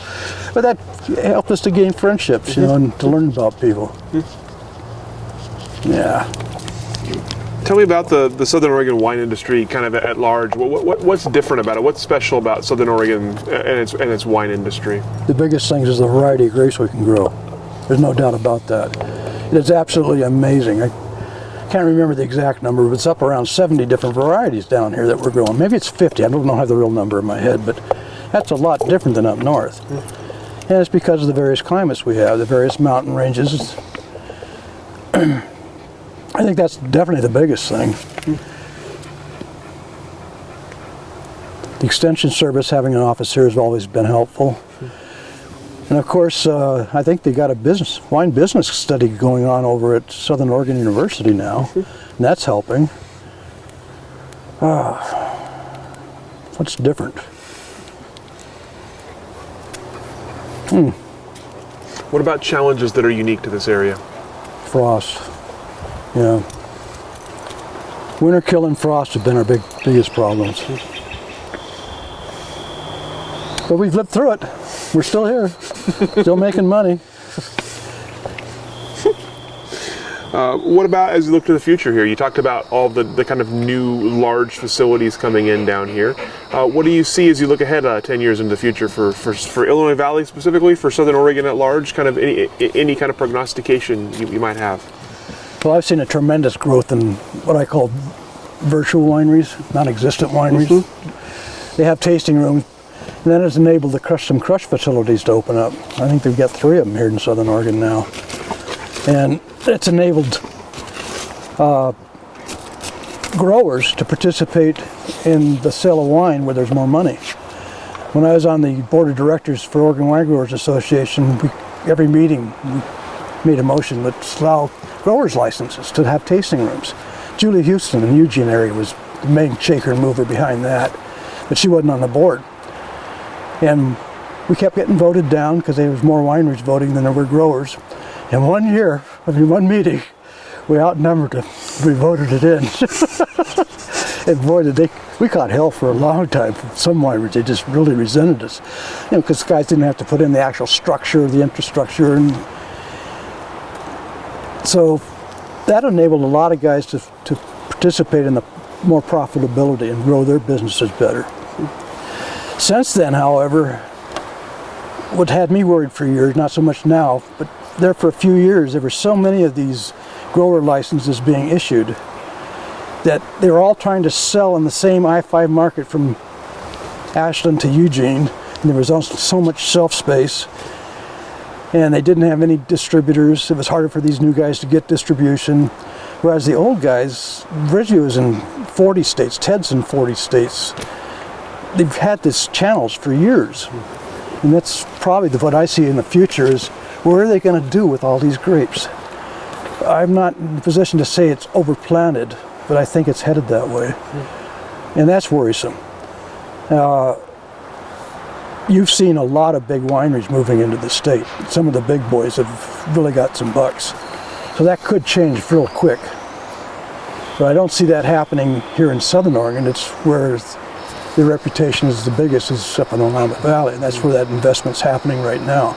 But that helped us to gain friendships, and to learn about people. Yeah. Tell me about the Southern Oregon wine industry kind of at large. What's different about it? What's special about Southern Oregon and its wine industry? The biggest thing is the variety of grapes we can grow. There's no doubt about that. It is absolutely amazing. I can't remember the exact number, but it's up around 70 different varieties down here that we're growing. Maybe it's 50. I don't have the real number in my head, but that's a lot different than up north. And it's because of the various climates we have, the various mountain ranges. I think that's definitely the biggest thing. The Extension Service having an office here has always been helpful. And of course, I think they got a wine business study going on over at Southern Oregon University now, and that's helping. What's different? What about challenges that are unique to this area? Frost. Yeah. Winter kill and frost have been our biggest problems. But we've lived through it. We're still here, still making money. What about as you look to the future here? You talked about all the kind of new large facilities coming in down here. What do you see as you look ahead 10 years into the future for Illinois Valley specifically, for Southern Oregon at large? Kind of any kind of prognostication you might have? Well, I've seen a tremendous growth in what I call virtual wineries, non-existent wineries. They have tasting rooms. And then it's enabled some crush facilities to open up. I think they've got 3 of them here in Southern Oregon now. And it's enabled growers to participate in the sale of wine where there's more money. When I was on the board of directors for Oregon Wine Growers Association, every meeting we made a motion, let's allow growers' licenses to have tasting rooms. Julie Houston in Eugene area was the main shaker and mover behind that, but she wasn't on the board. And we kept getting voted down because there was more wineries voting than there were growers. And one year, one meeting, we outnumbered them. We voted it in. And boy, we caught hell for a long time from some wineries. They just really resented us. Because guys didn't have to put in the actual structure, the infrastructure. And so that enabled a lot of guys to participate in the more profitability and grow their businesses better. Since then, however, what had me worried for years, not so much now, but there for a few years, there were so many of these grower licenses being issued that they were all trying to sell in the same I-5 market from Ashland to Eugene, and there was also so much shelf space, and they didn't have any distributors. It was harder for these new guys to get distribution, whereas the old guys, Reggie was in 40 states, Ted's in 40 states. They've had this channels for years, and that's probably what I see in the future is what are they going to do with all these grapes? I'm not in a position to say it's overplanted, but I think it's headed that way, and that's worrisome. You've seen a lot of big wineries moving into the state. Some of the big boys have really got some bucks, so that could change real quick. But I don't see that happening here in Southern Oregon. It's where the reputation is the biggest is up in the Willamette Valley, and that's where that investment's happening right now.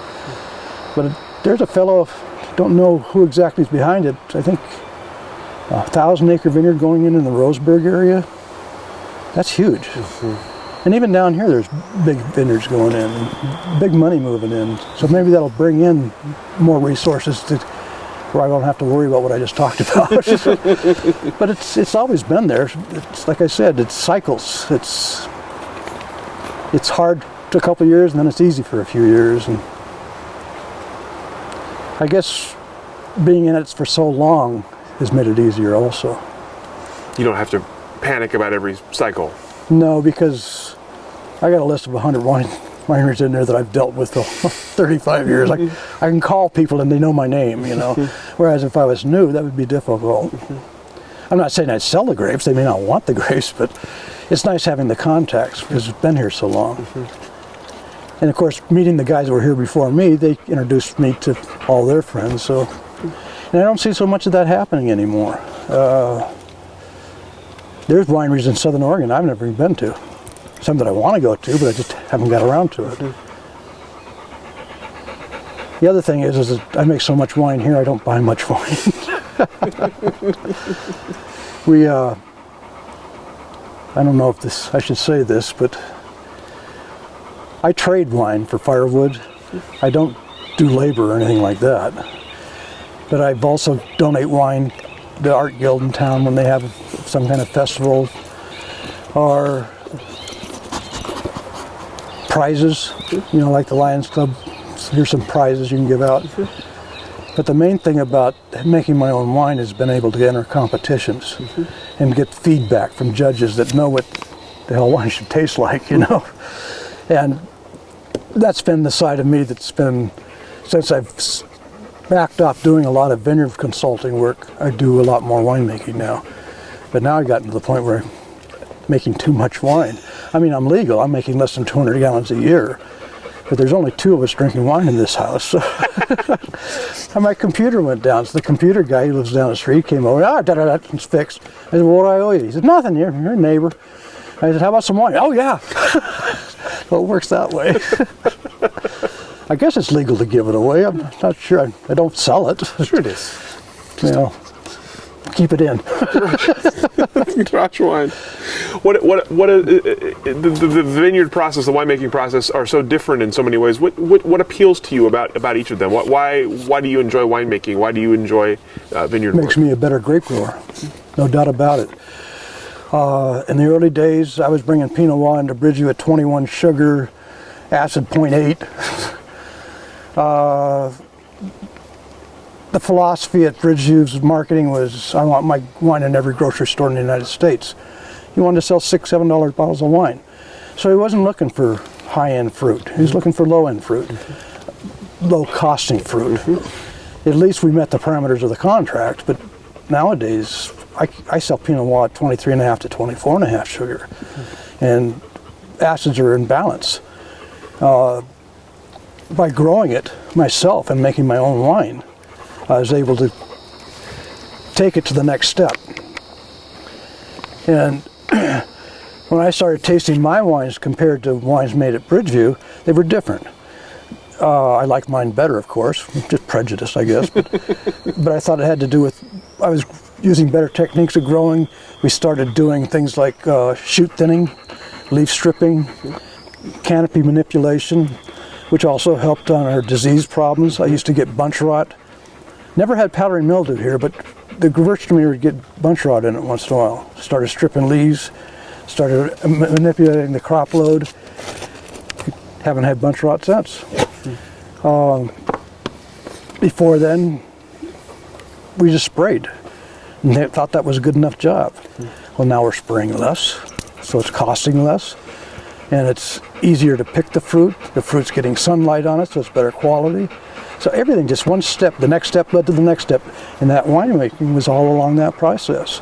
But there's a fellow, don't know who exactly is behind it, I think 1,000-acre vineyard going in the Roseburg area. That's huge. And even down here there's big vineyards going in, and big money moving in. So maybe that'll bring in more resources where I don't have to worry about what I just talked about. But it's always been there. It's like I said, it's cycles. It's hard for a couple of years, and then it's easy for a few years. And I guess being in it for so long has made it easier also. You don't have to panic about every cycle. No, because I got a list of 100 wineries in there that I've dealt with for 35 years. I can call people and they know my name, you know. Whereas if I was new, that would be difficult. I'm not saying I'd sell the grapes. They may not want the grapes, but it's nice having the contacts because it's been here so long. And of course, meeting the guys that were here before me, they introduced me to all their friends. So, and I don't see so much of that happening anymore. There's wineries in Southern Oregon I've never even been to. Some that I want to go to, but I just haven't got around to it. The other thing is that I make so much wine here, I don't buy much wine. I don't know if I should say this, but I trade wine for firewood. I don't do labor or anything like that. But I've also donate wine to the art guild in town when they have some kind of festival or prizes, you know, like the Lions Club. Here's some prizes you can give out. But the main thing about making my own wine has been able to enter competitions and get feedback from judges that know what the hell wine should taste like, you know. And that's been the side of me that's been, since I've backed off doing a lot of vineyard consulting work, I do a lot more winemaking now. But now I've gotten to the point where I'm making too much wine. I mean, I'm legal. I'm making less than 200 gallons a year. But there's only 2 of us drinking wine in this house. So and my computer went down. So the computer guy who lives down the street came over. It's fixed. I said, well, what do I owe you? He said, nothing. You're a neighbor. I said, how about some wine? Oh, yeah. Well, it works that way. I guess it's legal to give it away. I'm not sure. I don't sell it. Sure it is. You know, keep it in. Garage wine. The vineyard process, the winemaking process, are so different in so many ways. What appeals to you about each of them? Why do you enjoy winemaking? Why do you enjoy vineyard work? Makes me a better grape grower, no doubt about it. In the early days, I was bringing Pinot Noir into Bridgeview at 21 sugar, acid 0.8. The philosophy at Bridgeview's marketing was, I want my wine in every grocery store in the United States. He wanted to sell $6, $7 bottles of wine. So he wasn't looking for high-end fruit. He was looking for low-end fruit, low-costing fruit. At least we met the parameters of the contract, but nowadays, I sell Pinot Noir at 23.5 to 24.5 sugar, and acids are in balance. By growing it myself and making my own wine, I was able to take it to the next step. And when I started tasting my wines compared to wines made at Bridgeview, they were different. I like mine better, of course, just prejudice, I guess. But I thought it had to do with, I was using better techniques of growing. We started doing things like shoot thinning, leaf stripping, canopy manipulation, which also helped on our disease problems. I used to get bunch rot. Never had powdery mildew here, but the Gewürztraminer would get bunch rot in it once in a while. Started stripping leaves, started manipulating the crop load. Haven't had bunch rot since. Before then, we just sprayed. And they thought that was a good enough job. Well, now we're spraying less, so it's costing less. And it's easier to pick the fruit. The fruit's getting sunlight on it, so it's better quality. So everything, just one step, the next step led to the next step. And that winemaking was all along that process.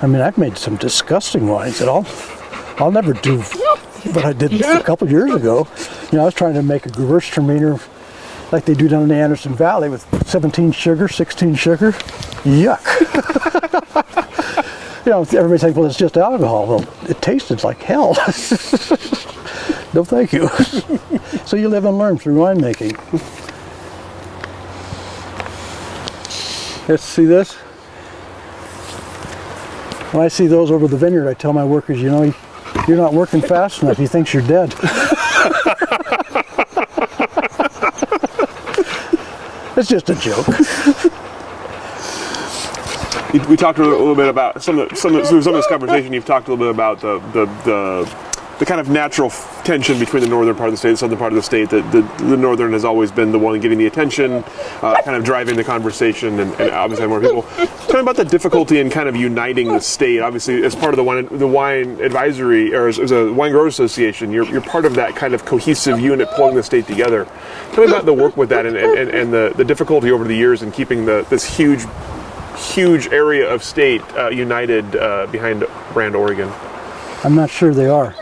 I mean, I've made some disgusting wines that I'll never do what I did a couple of years ago. You know, I was trying to make a Gewürztraminer like they do down in the Anderson Valley with 17 sugar, 16 sugar. Yuck. You know, everybody thinks, well, it's just alcohol. Well, it tasted like hell. No, thank you. So you live and learn through winemaking. Let's see this. When I see those over the vineyard, I tell my workers, you know, you're not working fast enough. He thinks you're dead. It's just a joke. We talked a little bit about some of this conversation. You've talked a little bit about the kind of natural tension between the northern part of the state and the southern part of the state. The northern has always been the one getting the attention, kind of driving the conversation, and obviously more people. Tell me about the difficulty in kind of uniting the state. Obviously, as part of the wine advisory, or as a wine growers association, you're part of that kind of cohesive unit pulling the state together. Tell me about the work with that and the difficulty over the years in keeping this huge area of state united behind brand Oregon. I'm not sure they are.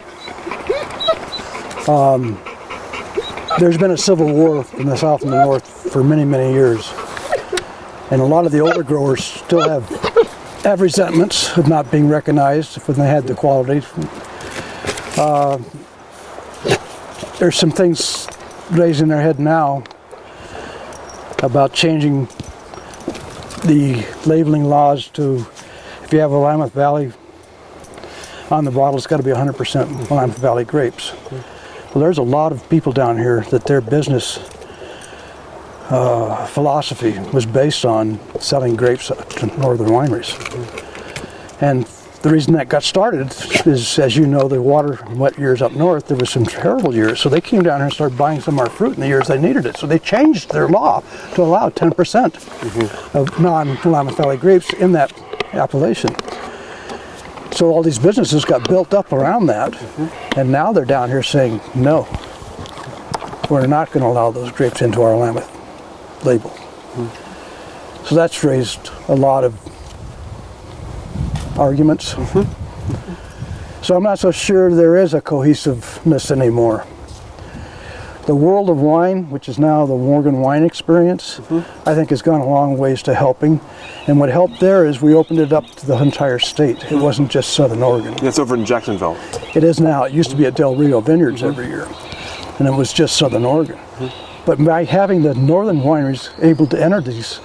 There's been a civil war in the south and the north for many, many years. And a lot of the older growers still have resentments of not being recognized when they had the quality. There's some things raising their head now about changing the labeling laws to, if you have a Willamette Valley on the bottle, it's got to be 100% Willamette Valley grapes. Well, there's a lot of people down here that their business philosophy was based on selling grapes to northern wineries. And the reason that got started is, as you know, the water and wet years up north, there was some terrible years. So they came down here and started buying some of our fruit in the years they needed it. So they changed their law to allow 10% of non-Willamette Valley grapes in that appellation. So all these businesses got built up around that, and now they're down here saying, no, we're not going to allow those grapes into our Willamette label. So that's raised a lot of arguments. So I'm not so sure there is a cohesiveness anymore. The world of wine, which is now the Morgan Wine Experience, I think has gone a long ways to helping. And what helped there is we opened it up to the entire state. It wasn't just Southern Oregon. That's over in Jacksonville. It is now. It used to be at Del Rio Vineyards every year. And it was just Southern Oregon. But by having the northern wineries able to enter these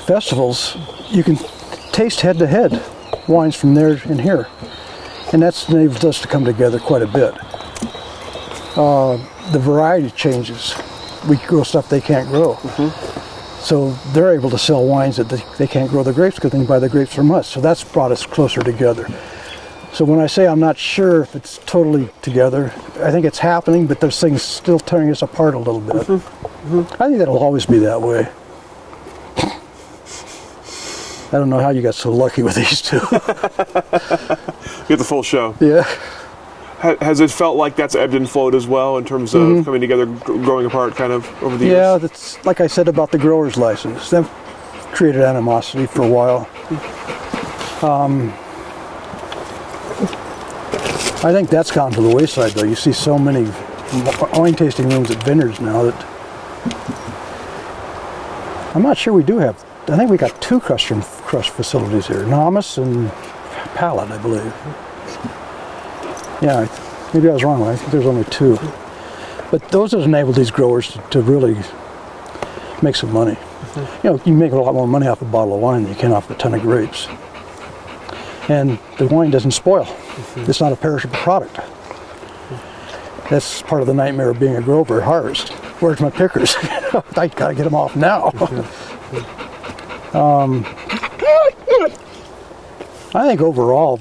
festivals, you can taste head-to-head wines from there and here. And that's enabled us to come together quite a bit. The variety changes. We grow stuff they can't grow. So they're able to sell wines that they can't grow the grapes because they can buy the grapes from us. So that's brought us closer together. So when I say I'm not sure if it's totally together, I think it's happening, but there's things still tearing us apart a little bit. I think that'll always be that way. I don't know how you got so lucky with these two. You get the full show. Yeah. Has it felt like that's ebbed and flowed as well in terms of coming together, growing apart kind of over the years? Yeah, that's like I said about the grower's license. That created animosity for a while. I think that's gone to the wayside though. You see so many wine tasting rooms at vineyards now that I'm not sure we do have. I think we got 2 crush facilities here, Nomis and Pallet, I believe. Yeah, maybe I was wrong. I think there's only 2. But those have enabled these growers to really make some money. You know, you make a lot more money off a bottle of wine than you can off a ton of grapes. And the wine doesn't spoil. It's not a perishable product. That's part of the nightmare of being a grower at harvest. Where's my pickers? I gotta get them off now. I think overall,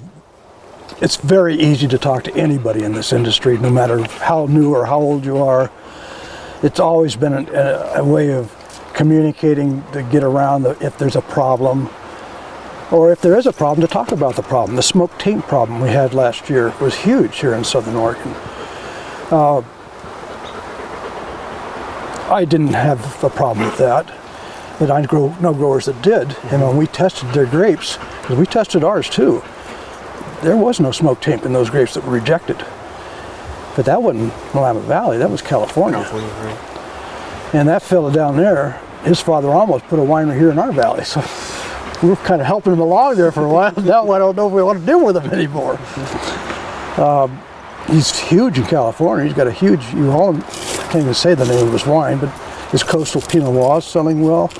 it's very easy to talk to anybody in this industry, no matter how new or how old you are. It's always been a way of communicating to get around if there's a problem, or if there is a problem, to talk about the problem. The smoke taint problem we had last year was huge here in Southern Oregon. I didn't have a problem with that, but I know growers that did. And when we tested their grapes, because we tested ours too, there was no smoke taint in those grapes that were rejected. But that wasn't Willamette Valley, that was California. And that fellow down there, his father almost put a winery here in our valley. So we were kind of helping him along there for a while. Now I don't know if we want to deal with him anymore. He's huge in California. He's got a huge, I can't even say the name of his wine, but his coastal Pinot Noir is selling well.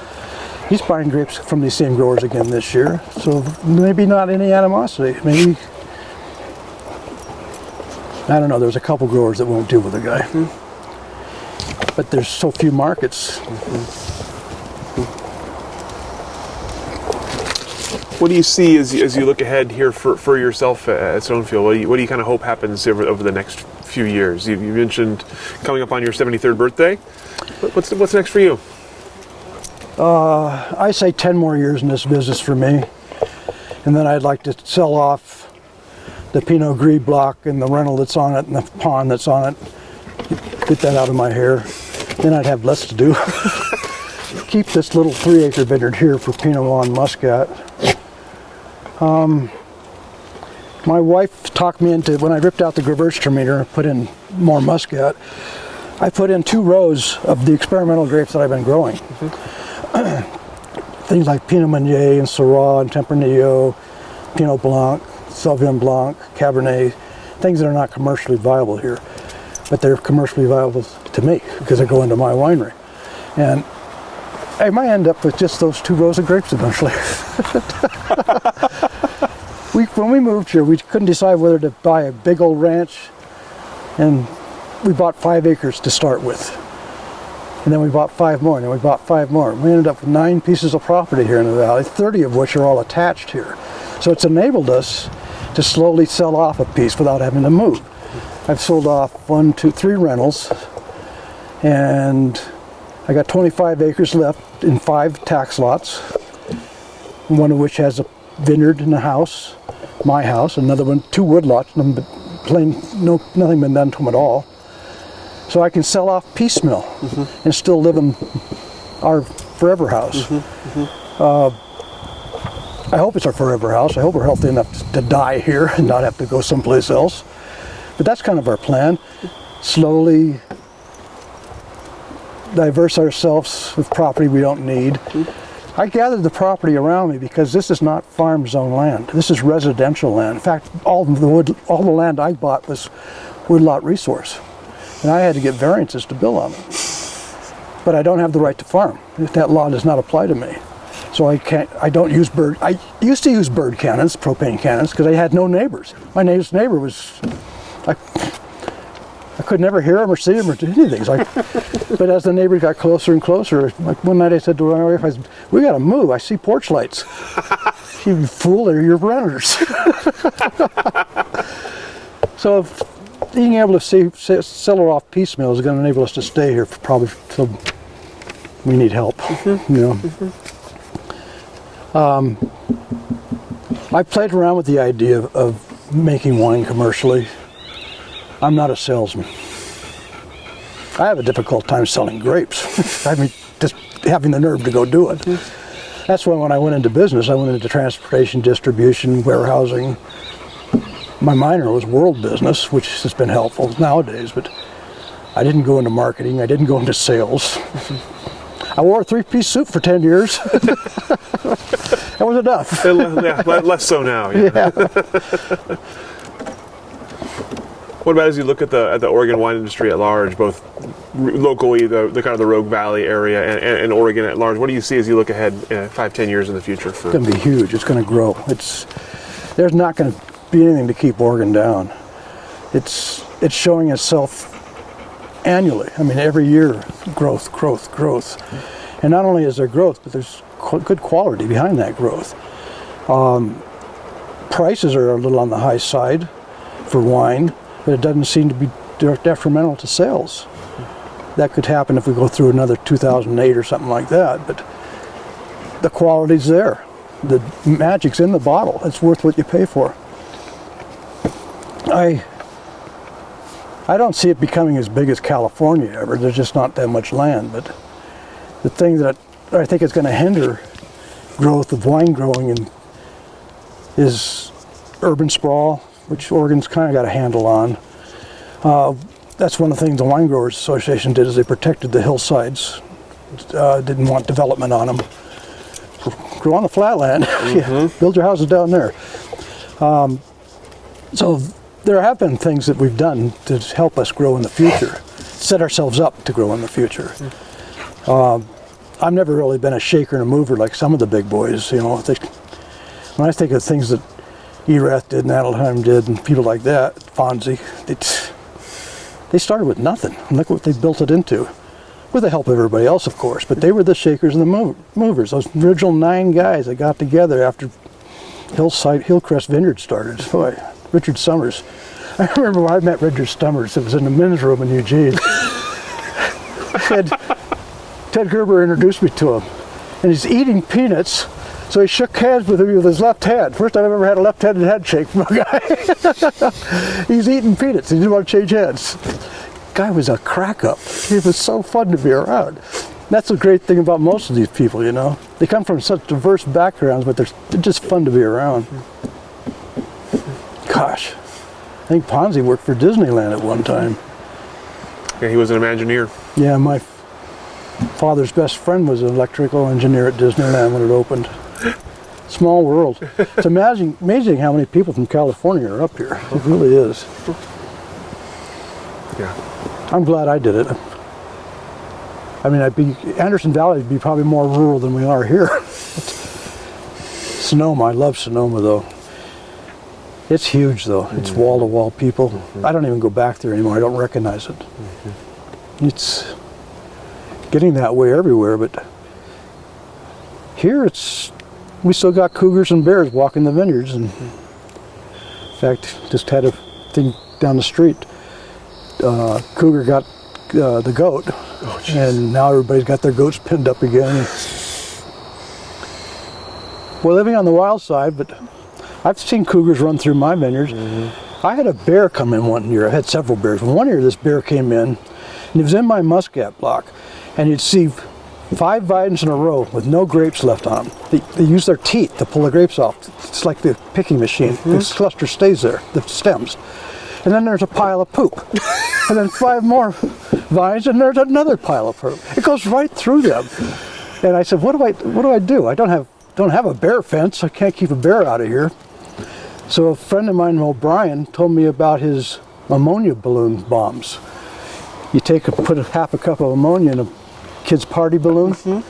He's buying grapes from these same growers again this year. So maybe not any animosity. Maybe, I don't know, there's a couple growers that won't deal with the guy. But there's so few markets. What do you see as you look ahead here for yourself at Stonefield? What do you kind of hope happens over the next few years? You mentioned coming up on your 73rd birthday. What's next for you? I say 10 more years in this business for me. And then I'd like to sell off the Pinot Gris block and the rental that's on it and the pond that's on it. Get that out of my hair. Then I'd have less to do. Keep this little 3-acre vineyard here for Pinot Noir and Muscat. My wife talked me into, when I ripped out the Gewürztraminer and put in more Muscat, I put in 2 rows of the experimental grapes that I've been growing. Things like Pinot Meunier and Syrah and Tempranillo, Pinot Blanc, Sauvignon Blanc, Cabernet, things that are not commercially viable here, but they're commercially viable to me because they go into my winery. And I might end up with just those 2 rows of grapes eventually. When we moved here, we couldn't decide whether to buy a big old ranch, and we bought 5 acres to start with. And then we bought 5 more, and then we bought 5 more. We ended up with 9 pieces of property here in the valley, 30 of which are all attached here. So it's enabled us to slowly sell off a piece without having to move. I've sold off 1, 2, 3 rentals, and I got 25 acres left in 5 tax lots, one of which has a vineyard and a house, my house, another one, 2 wood lots, nothing been done to them at all. So I can sell off piecemeal and still live in our forever house. I hope it's our forever house. I hope we're healthy enough to die here and not have to go someplace else. But that's kind of our plan. Slowly diverse ourselves with property we don't need. I gathered the property around me because this is not farm zone land. This is residential land. In fact, all the land I bought was woodlot resource. And I had to get variances to build on it. But I don't have the right to farm. That law does not apply to me. So I don't use I used to use bird cannons, propane cannons, because I had no neighbors. My next neighbor was like I could never hear them or see them or do anything. It's like, but as the neighbors got closer and closer, like one night I said to my wife, "We got to move. I see porch lights." "You fool! They're your renters." So being able to sell it off piecemeal is going to enable us to stay here for probably till we need help. I played around with the idea of making wine commercially. I'm not a salesman. I have a difficult time selling grapes. I mean, just having the nerve to go do it. That's why when I went into business, I went into transportation, distribution, warehousing. My minor was world business, which has been helpful nowadays, but I didn't go into marketing. I didn't go into sales. I wore a three-piece suit for 10 years. That was enough. Less so now. Yeah. What about as you look at the Oregon wine industry at large, both locally, the kind of the Rogue Valley area, and Oregon at large? What do you see as you look ahead 5-10 years in the future? It's going to be huge. It's going to grow. There's not going to be anything to keep Oregon down. It's showing itself annually. I mean, every year, growth. And not only is there growth, but there's good quality behind that growth. Prices are a little on the high side for wine, but it doesn't seem to be detrimental to sales. That could happen if we go through another 2008 or something like that, but the quality's there. The magic's in the bottle. It's worth what you pay for. I don't see it becoming as big as California ever. There's just not that much land, but the thing that I think is going to hinder growth of wine growing is urban sprawl, which Oregon's kind of got a handle on. That's one of the things the Wine Growers Association did, is they protected the hillsides, didn't want development on them. Grow on the flatland, build your houses down there. So there have been things that we've done to help us grow in the future, set ourselves up to grow in the future. I've never really been a shaker and a mover like some of the big boys. You know, when I think of things that Erath did and Adelheim did and people like that, Fonzie, they started with nothing. And look what they built it into. With the help of everybody else, of course, but they were the shakers and the movers. Those original 9 guys that got together after Hillcrest Vineyard started. Boy, Richard Summers. I remember when I met Richard Summers. It was in the men's room in Eugene. Ted Gerber introduced me to him, and he's eating peanuts. So he shook hands with me with his left hand. First time I've ever had a left-handed handshake from a guy. He's eating peanuts. He didn't want to change hands. Guy was a crack-up. He was so fun to be around. That's the great thing about most of these people, you know. They come from such diverse backgrounds, but they're just fun to be around. Gosh, I think Ponzi worked for Disneyland at one time. Yeah, he was an Imagineer. Yeah, my father's best friend was an electrical engineer at Disneyland when it opened. Small world. It's amazing how many people from California are up here. It really is. Yeah. I'm glad I did it. I mean, Anderson Valley would be probably more rural than we are here. Sonoma, I love Sonoma though. It's huge though. It's wall-to-wall people. I don't even go back there anymore. I don't recognize it. It's getting that way everywhere, but here we still got cougars and bears walking the vineyards. And in fact, just had a thing down the street. Cougar got the goat, and now everybody's got their goats pinned up again. We're living on the wild side, but I've seen cougars run through my vineyards. I had a bear come in one year. I had several bears. One year this bear came in, and he was in my muscat block, and you'd see 5 vines in a row with no grapes left on them. They use their teeth to pull the grapes off. It's like the picking machine. This cluster stays there, the stems. And then there's a pile of poop. And then 5 more vines, and there's another pile of poop. It goes right through them. And I said, what do I do? I don't have a bear fence. I can't keep a bear out of here. So a friend of mine, O'Brien, told me about his ammonia balloon bombs. You put half a cup of ammonia in a kid's party balloon, and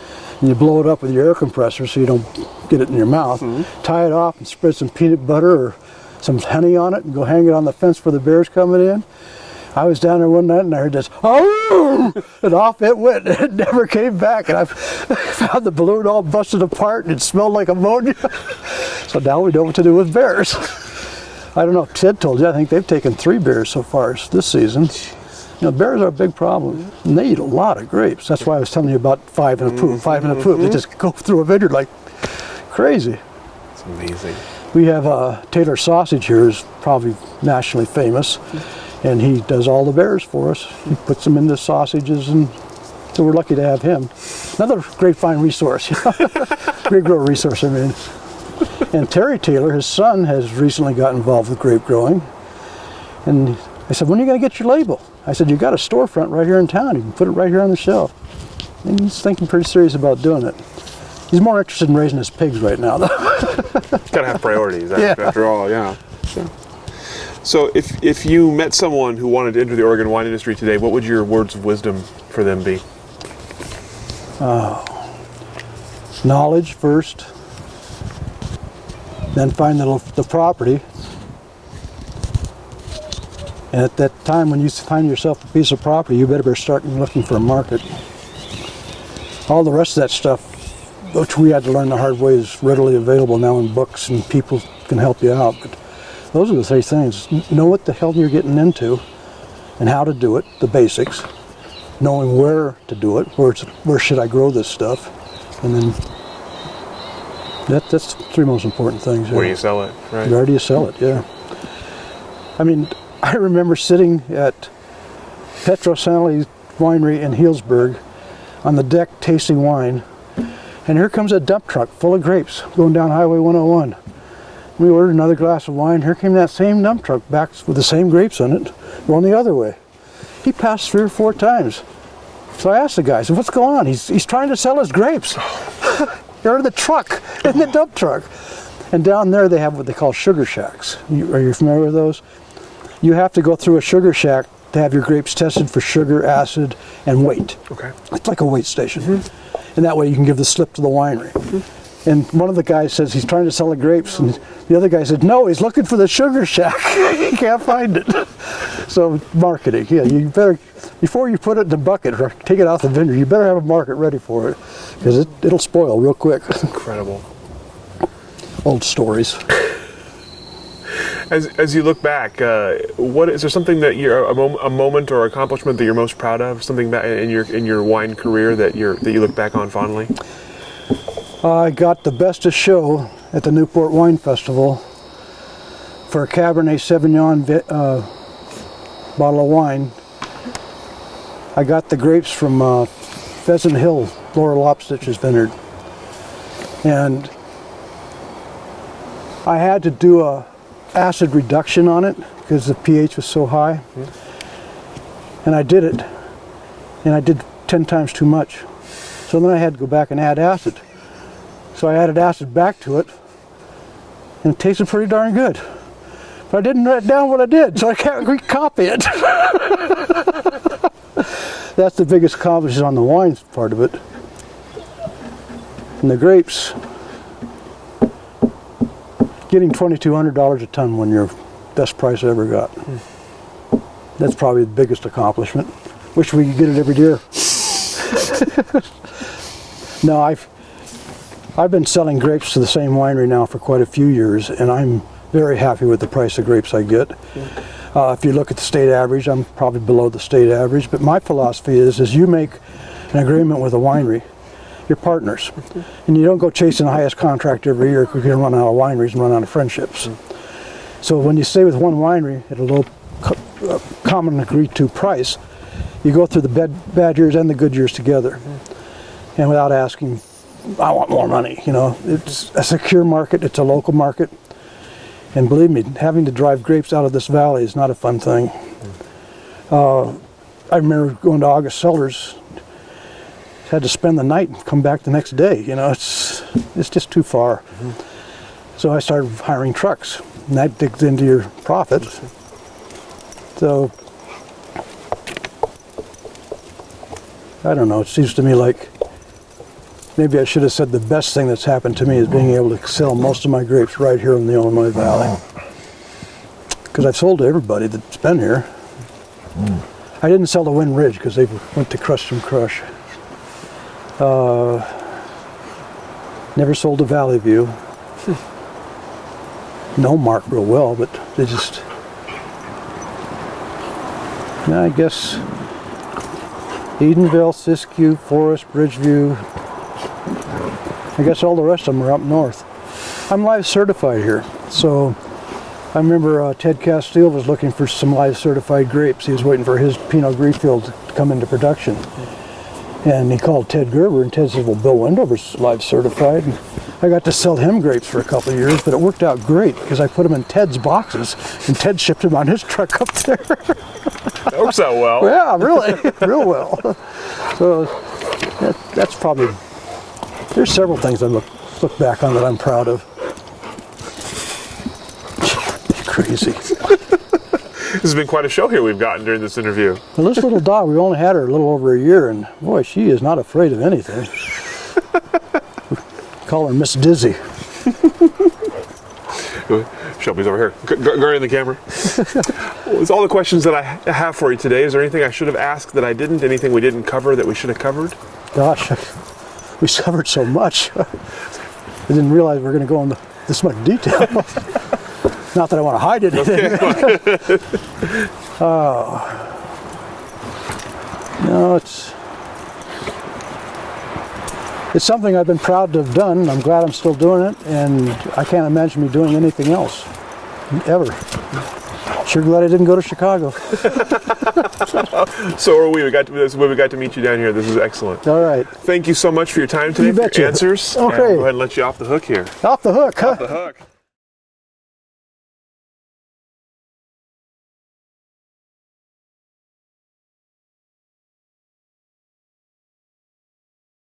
you blow it up with your air compressor so you don't get it in your mouth. Tie it off and spread some peanut butter or some honey on it and go hang it on the fence where the bear's coming in. I was down there one night and I heard this, oh, and off it went. It never came back. And I found the balloon all busted apart and it smelled like ammonia. So now we know what to do with bears. I don't know if Ted told you, I think they've taken 3 bears so far this season. You know, bears are a big problem, and they eat a lot of grapes. That's why I was telling you about 5 in a poop, 5 in a poop. They just go through a vineyard like crazy. It's amazing. We have Taylor Sausage here, is probably nationally famous, and he does all the bears for us. He puts them into sausages, and so we're lucky to have him. Another grapevine resource, grape grower resource, I mean. And Terry Taylor, his son, has recently got involved with grape growing. And I said, when are you going to get your label? I said, you got a storefront right here in town. You can put it right here on the shelf. And he's thinking pretty serious about doing it. He's more interested in raising his pigs right now, though. Got to have priorities Yeah. after all, yeah. So if you met someone who wanted to enter the Oregon wine industry today, what would your words of wisdom for them be? Knowledge first. Then find the property. And at that time, when you find yourself a piece of property, you better start looking for a market. All the rest of that stuff, which we had to learn the hard way, is readily available now in books, and people can help you out. But those are the 3 things. Know what the hell you're getting into and how to do it, the basics. Knowing where to do it, where should I grow this stuff, and then that's the 3 most important things. Where you sell it, right? Where do you sell it, yeah. I mean, I remember sitting at Petrosanelli Winery in Healdsburg on the deck tasting wine, and here comes a dump truck full of grapes going down Highway 101. We ordered another glass of wine. Here came that same dump truck back with the same grapes on it, going the other way. He passed 3 or 4 times. So I asked the guy, I said, what's going on? He's trying to sell his grapes. They're in the truck, in the dump truck. And down there they have what they call sugar shacks. Are you familiar with those? You have to go through a sugar shack to have your grapes tested for sugar, acid, and weight. Okay. It's like a weight station. And that way you can give the slip to the winery. And one of the guys says he's trying to sell the grapes, and the other guy said, no, he's looking for the sugar shack. He can't find it. So marketing, yeah, you better, before you put it in the bucket or take it out the vineyard, you better have a market ready for it, because it'll spoil real quick. Incredible. Old stories. As you look back, what is there something that you're a moment or accomplishment that you're most proud of? Something that in your wine career that you look back on fondly? I got the best of show at the Newport Wine Festival for a Cabernet Sauvignon bottle of wine. I got the grapes from Pheasant Hill, Laura Lopstich's vineyard, and I had to do a acid reduction on it because the pH was so high. And I did it, and I did 10 times too much. So then I had to go back and add acid. So I added acid back to it, and it tasted pretty darn good. But I didn't write down what I did, so I can't recopy it. That's the biggest accomplishment on the wine part of it. And the grapes, getting $2,200 a ton when your best price I ever got. That's probably the biggest accomplishment. Wish we could get it every year. No, I've been selling grapes to the same winery now for quite a few years, and I'm very happy with the price of grapes I get. If you look at the state average, I'm probably below the state average, but my philosophy is you make an agreement with a winery, you're partners, and you don't go chasing the highest contract every year because you're going to run out of wineries and run out of friendships. So when you stay with one winery at a low common agreed to price, you go through the bad years and the good years together, and without asking, I want more money. You know, it's a secure market, it's a local market, and believe me, having to drive grapes out of this valley is not a fun thing. I remember going to August Cellars, had to spend the night and come back the next day. You know, it's just too far. So I started hiring trucks, and that digs into your profits. So I don't know, it seems to me like maybe I should have said the best thing that's happened to me is being able to sell most of my grapes right here in the Illinois Valley. Because I've sold to everybody that's been here. I didn't sell the Wind Ridge because they went to Custom Crush. Never sold the Valley View. Know Mark real well, but they just, I guess, Edenville, Siskiyou, Forest, Bridgeview. I guess all the rest of them are up north. I'm live certified here, so I remember Ted Castile was looking for some live certified grapes. He was waiting for his Pinot Grigio to come into production. And he called Ted Gerber, and Ted said, well, Bill Wendover's live certified. And I got to sell him grapes for a couple of years, but it worked out great because I put them in Ted's boxes, and Ted shipped them on his truck up there. That works out well. Yeah, really, real well. So that's probably, there's several things I look back on that I'm proud of. Crazy. This has been quite a show here we've gotten during this interview. Well, this little dog, we've only had her a little over a year, and boy, she is not afraid of anything. Call her Miss Dizzy. Shelby's over here, guarding the camera. Well, it's all the questions that I have for you today. Is there anything I should have asked that I didn't? Anything we didn't cover that we should have covered? Gosh, we covered so much. I didn't realize we were going to go into this much detail. Not that I want to hide anything. No, it's something I've been proud to have done. I'm glad I'm still doing it, and I can't imagine me doing anything else, ever. Sure glad I didn't go to Chicago. So are we. We got to meet you down here. This is excellent. All right. Thank you so much for your time today, You for betcha. your answers. Okay. And I'll go ahead and let you off the hook here. Off the hook, huh? Off the hook.